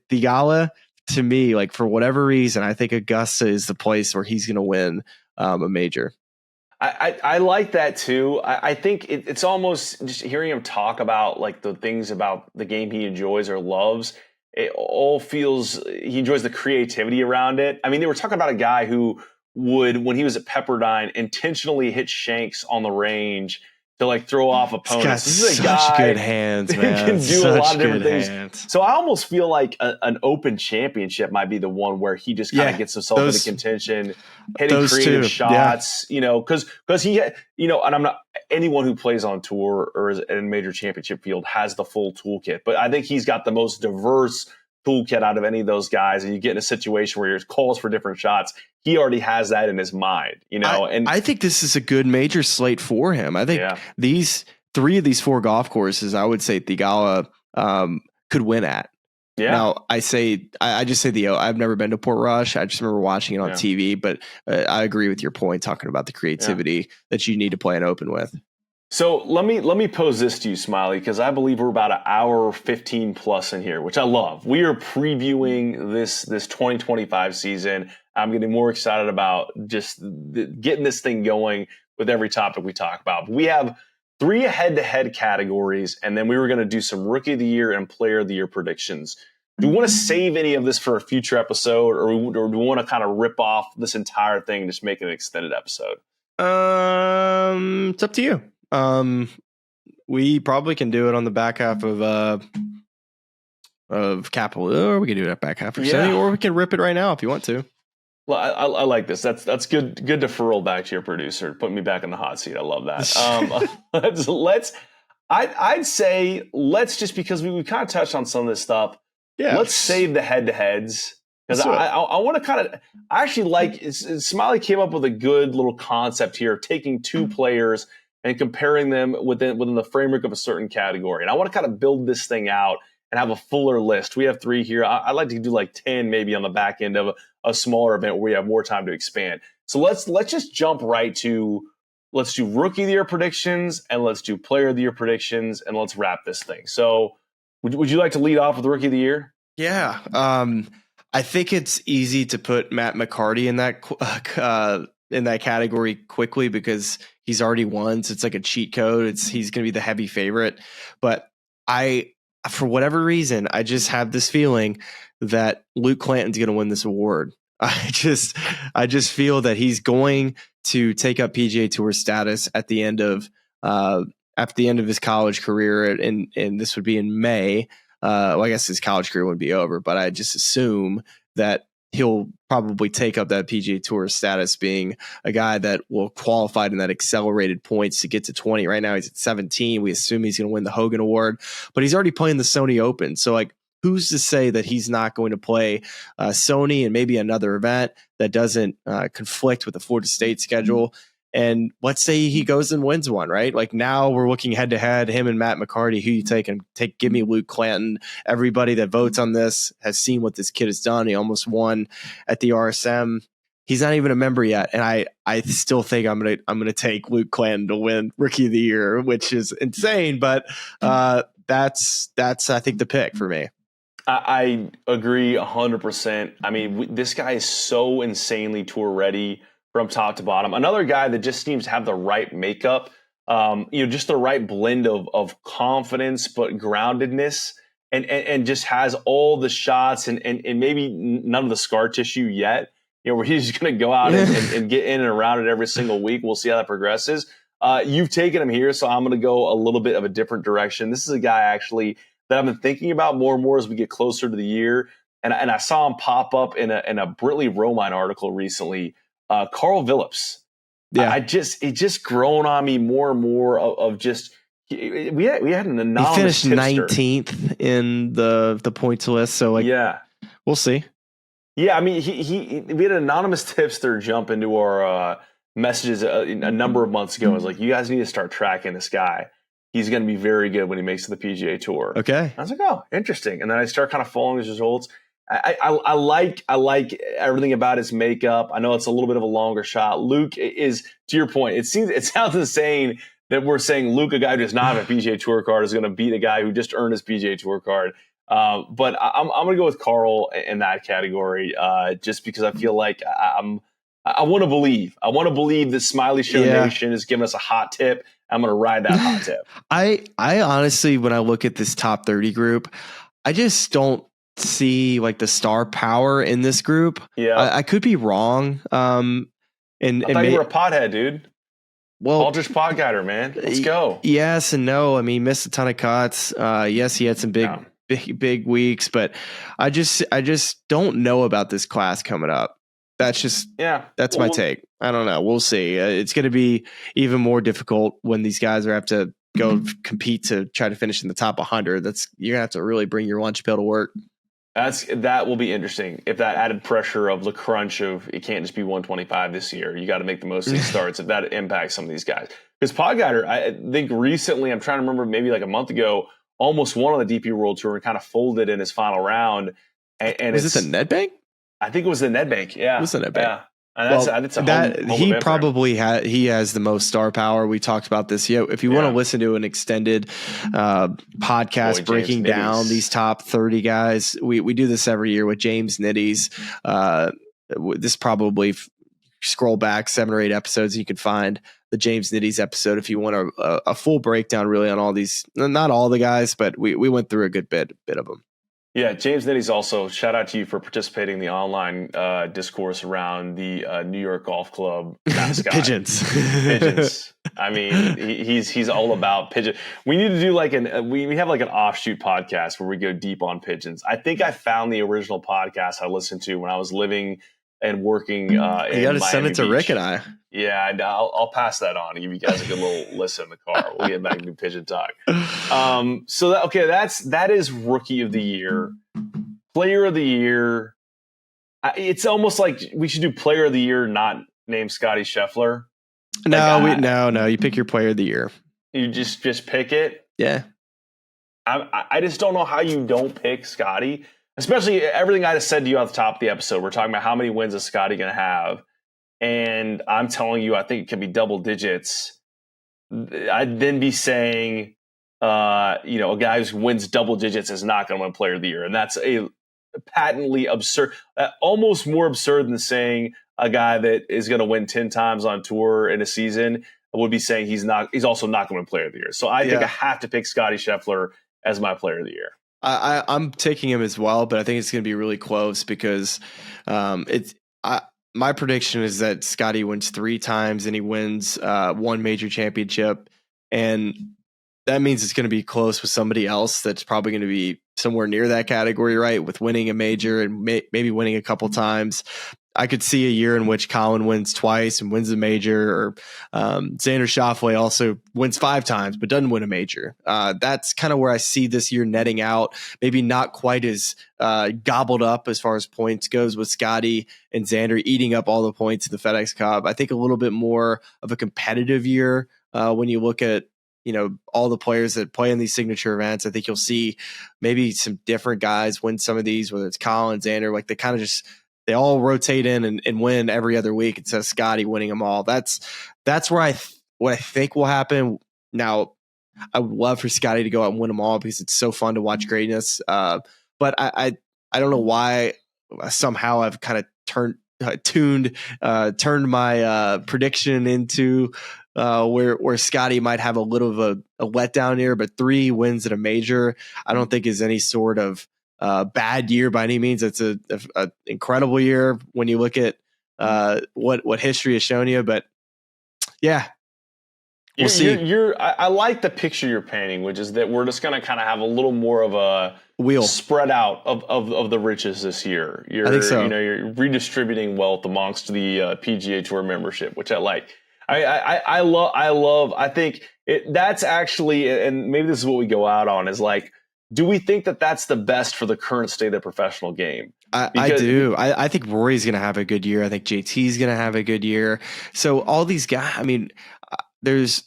Theegala to me, like for whatever reason, I think Augusta is the place where he's going to win a major. I like that too. I think it's almost just hearing him talk about like the things about the game he enjoys or loves. It all feels he enjoys the creativity around it. I mean, they were talking about a guy who would, when he was at Pepperdine, intentionally hit shanks on the range to like throw off opponents. This is a guy such good hands, man. He can do a lot of different things. Hands. So I almost feel like an Open Championship might be the one where he just kind of gets himself into contention, hitting creative shots. You know, because he, you know, and I'm not anyone who plays on tour or is in a major championship field has the full toolkit, but I think he's got the most diverse toolkit out of any of those guys. And you get in a situation where he calls for different shots. He already has that in his mind, you know. And I think this is a good major slate for him. I think these 3 of these 4 golf courses, I would say Theegala could win at. Yeah. Now I just say I've never been to Portrush. I just remember watching it on TV, but I agree with your point talking about the creativity that you need to play an Open with. So let me pose this to you, Smylie, because I believe we're about an hour 15 plus in here, which I love. We are previewing this 2025 season. I'm getting more excited about just getting this thing going with every topic we talk about. We have 3 head-to-head categories, and then we were going to do some Rookie of the Year and Player of the Year predictions. Do we want to save any of this for a future episode, or do we want to kind of rip off this entire thing and just make it an extended episode? It's up to you. We probably can do it on the back half of Capital, or we can do it at back half or something, or we can rip it right now if you want to. Well, I like this. That's good deferral back to your producer. Put me back in the hot seat. I love that. I'd say let's just, because we kind of touched on some of this stuff. Yeah. Let's save the head-to-heads. Because I want to kind of, I actually like, Smylie came up with a good little concept here of taking 2 players and comparing them within the framework of a certain category. And I want to kind of build this thing out and have a fuller list. We have 3 here. I'd like to do like 10 maybe on the back end of a smaller event where we have more time to expand. So let's just jump right to, let's do Rookie of the Year predictions, and let's do Player of the Year predictions, and let's wrap this thing. So would you like to lead off with Rookie of the Year? Yeah. I think it's easy to put Matt McCarty in that category quickly because he's already won. So it's like a cheat code. He's going to be the heavy favorite. But for whatever reason, I just have this feeling that Luke Clanton's going to win this award. I just feel that he's going to take up PGA Tour status at the end of his college career, and this would be in May. Well, I guess his college career wouldn't be over, but I just assume that he'll probably take up that PGA Tour status, being a guy that will qualify in that accelerated points to get to 20. Right now he's at 17. We assume he's going to win the Hogan Award, but he's already playing the Sony Open. So like, who's to say that he's not going to play Sony and maybe another event that doesn't conflict with the Florida State schedule? And let's say he goes and wins one, right? Like now we're looking head to head, him and Matt McCarty. Who you take? Give me Luke Clanton. Everybody that votes on this has seen what this kid has done. He almost won at the RSM. He's not even a member yet, and I still think I'm gonna take Luke Clanton to win Rookie of the Year, which is insane, but that's I think the pick for me. I agree 100%. I mean, this guy is so insanely tour ready from top to bottom. Another guy that just seems to have the right makeup, just the right blend of confidence but groundedness, and just has all the shots and maybe none of the scar tissue yet. Where he's just going to go out and get in and around it every single week. We'll see how that progresses. You've taken him here, so I'm going to go a little bit of a different direction. This is a guy actually that I've been thinking about more and more as we get closer to the year. And I saw him pop up in a Britley Romine article recently. Carl Phillips, Yeah. It's just grown on me more and more of just, we had an anonymous He finished tipster. 19th in the points list. So we'll see. Yeah. I mean, we had an anonymous tipster jump into our messages a number of months ago. It was like, you guys need to start tracking this guy. He's going to be very good when he makes the PGA Tour. Okay. I was like, oh, interesting. And then I start kind of following his results. I like everything about his makeup. I know it's a little bit of a longer shot. Luke is, to your point, it sounds insane that we're saying Luke, a guy who does not have a PGA Tour card, is going to beat a guy who just earned his PGA Tour card. But I'm going to go with Carl in that category, just because I feel like I want to believe. I want to believe that Smylie Show Nation is giving us a hot tip. I'm going to ride that hot tip. I honestly, when I look at this top 30 group, I just don't see like the star power in this group. Yeah, I could be wrong. And I thought you were a pothead, dude. Well, Aldrich pod guider, man. Let's go. Yes and no. I mean, he missed a ton of cuts. Yes, he had some big weeks, but I just don't know about this class coming up. That's my take. I don't know. We'll see. It's going to be even more difficult when these guys have to go compete to try to finish in the top 100. You're gonna have to really bring your lunch pail to work. That will be interesting. If that added pressure of the crunch of it can't just be 125 this year, you got to make the most of these starts. If that impacts some of these guys, because Podguider, I think recently, I'm trying to remember, maybe like a month ago, almost won on the DP World Tour and kind of folded in his final round. And was it the Nedbank? I think it was the Nedbank. Yeah, it was the Nedbank. Yeah. And that's a home he probably has the most star power. We talked about this. Yeah, if you want to listen to an extended podcast breaking down these top 30 guys, we do this every year with James Nitty's. This probably scroll back 7 or 8 episodes, and you can find the James Nitty's episode if you want a full breakdown really on all these. Not all the guys, but we went through a good bit of them. Yeah, James Nitty's also, shout out to you for participating in the online discourse around the New York Golf Club mascot. Pigeons. I mean, he's all about pigeons. We need to do like we have like an offshoot podcast where we go deep on pigeons. I think I found the original podcast I listened to when I was living and working in Miami. You got to send it to Beach. Rick and I. Yeah, I'll pass that on and give you guys a good little listen in the car. We'll get back to pigeon talk. So that is Rookie of the Year, Player of the Year. It's almost like we should do Player of the Year, not name Scottie Scheffler. No. You pick your Player of the Year. You just pick it. Yeah. I just don't know how you don't pick Scottie, especially everything I just said to you at the top of the episode. We're talking about how many wins is Scottie going to have. And I'm telling you, I think it can be double digits. I'd then be saying, a guy who wins double digits is not going to win Player of the Year. And that's a patently absurd, almost more absurd than saying a guy that is going to win 10 times on tour in a season would be saying he's also not going to win Player of the Year. So I think I have to pick Scottie Scheffler as my Player of the Year. I'm taking him as well, but I think it's going to be really close because my prediction is that Scottie wins 3 times and he wins 1 major championship. And that means it's going to be close with somebody else that's probably going to be somewhere near that category, right? With winning a major and maybe winning a couple times. I could see a year in which Colin wins twice and wins a major, or Xander Schauffele also wins 5 times but doesn't win a major. That's kind of where I see this year netting out. Maybe not quite as gobbled up as far as points goes with Scottie and Xander eating up all the points in the FedEx Cup. I think a little bit more of a competitive year when you look at all the players that play in these signature events. I think you'll see maybe some different guys win some of these, whether it's Colin, Xander, like they all rotate in and win every other week. It says Scottie winning them all. That's where what I think will happen. Now, I would love for Scottie to go out and win them all because it's so fun to watch greatness. But I don't know why somehow I've kind of turned my prediction into where Scottie might have a little of a letdown year, but 3 wins at a major, I don't think is any sort of bad year by any means. It's an incredible year when you look at what history has shown you. But yeah, we'll see. I like the picture you're painting, which is that we're just going to kind of have a little more of a wheel spread out of the riches this year. I think so. You're redistributing wealth amongst the PGA Tour membership, which I like. I think that's actually, and maybe this is what we go out on, is like, do we think that that's the best for the current state of the professional game? I do. I think Rory's going to have a good year. I think JT's going to have a good year. So all these guys, I mean, there's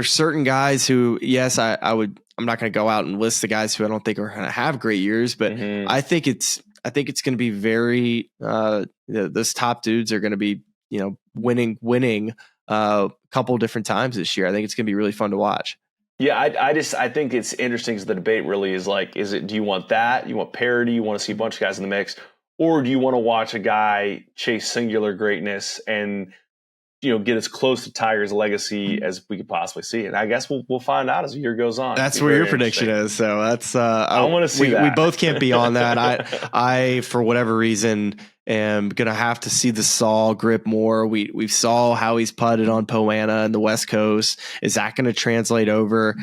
certain guys who, yes, I'm not going to go out and list the guys who I don't think are going to have great years, but I think it's going to be very, those top dudes are going to be, winning a couple different times this year. I think it's going to be really fun to watch. Yeah, I think it's interesting because the debate really is like, do you want that? You want parity? You want to see a bunch of guys in the mix? Or do you want to watch a guy chase singular greatness and, get as close to Tiger's legacy as we could possibly see? And I guess we'll find out as the year goes on. That's where your prediction is. So that's, I want to see that. We both can't be on that. I, for whatever reason, am going to have to see the saw grip more. We saw how he's putted on Poana and the West Coast. Is that going to translate over?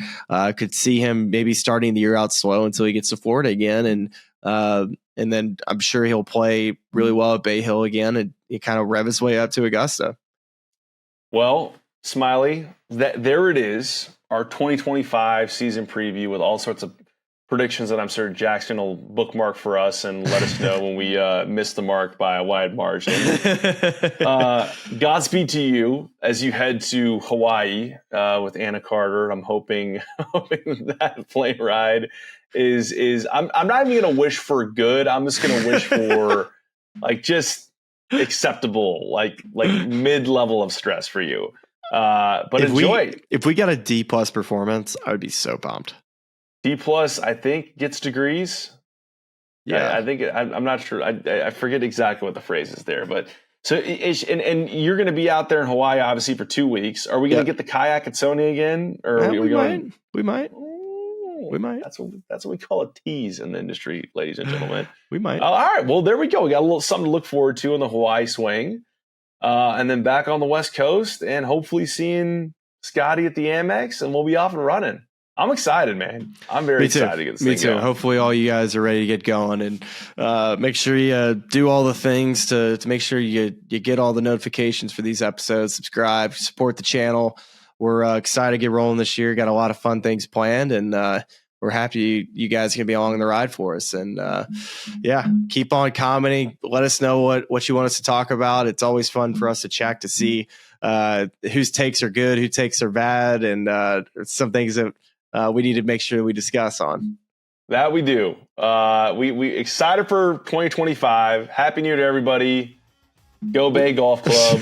Could see him maybe starting the year out slow until he gets to Florida again. And then I'm sure he'll play really well at Bay Hill again and he kind of rev his way up to Augusta. Well, Smylie, there it is. Our 2025 season preview with all sorts of predictions that I'm sure Jackson will bookmark for us and let us know when we miss the mark by a wide margin. Godspeed to you as you head to Hawaii with Anna Carter. I'm hoping that plane ride is I'm not even going to wish for good. I'm just going to wish for just acceptable, like mid-level of stress for you. But enjoy. If we got a D+ performance, I would be so pumped. D+, I think, gets degrees. Yeah, I think I'm not sure. I forget exactly what the phrase is there, but so and you're going to be out there in Hawaii, obviously, for 2 weeks. Are we going to get the kayak at Sony again, or we might? We might. That's what we call a tease in the industry, ladies and gentlemen. We might. All right. Well, there we go. We got a little something to look forward to in the Hawaii swing, and then back on the West Coast, and hopefully seeing Scottie at the Amex, and we'll be off and running. I'm excited, man. I'm very excited to get this thing going. Me too. Hopefully all you guys are ready to get going, and make sure you do all the things to make sure you get all the notifications for these episodes. Subscribe, support the channel. We're excited to get rolling this year. Got a lot of fun things planned, and we're happy you guys can be along the ride for us. And keep on commenting. Let us know what you want us to talk about. It's always fun for us to check to see whose takes are good, who takes are bad, and some things that we need to make sure we discuss on. That we do. We excited for 2025. Happy New Year to everybody. Go Bay Golf Club.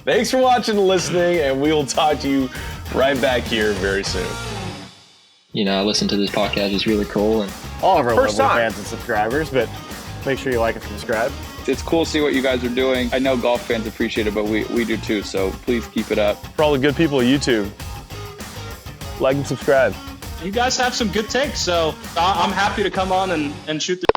Thanks for watching and listening, and we will talk to you right back here very soon. I listen to this podcast. It's really cool. And all of our lovely fans and subscribers, but make sure you like and subscribe. It's cool to see what you guys are doing. I know golf fans appreciate it, but we do too, so please keep it up. For all the good people of YouTube, like and subscribe. You guys have some good takes, so I'm happy to come on and shoot the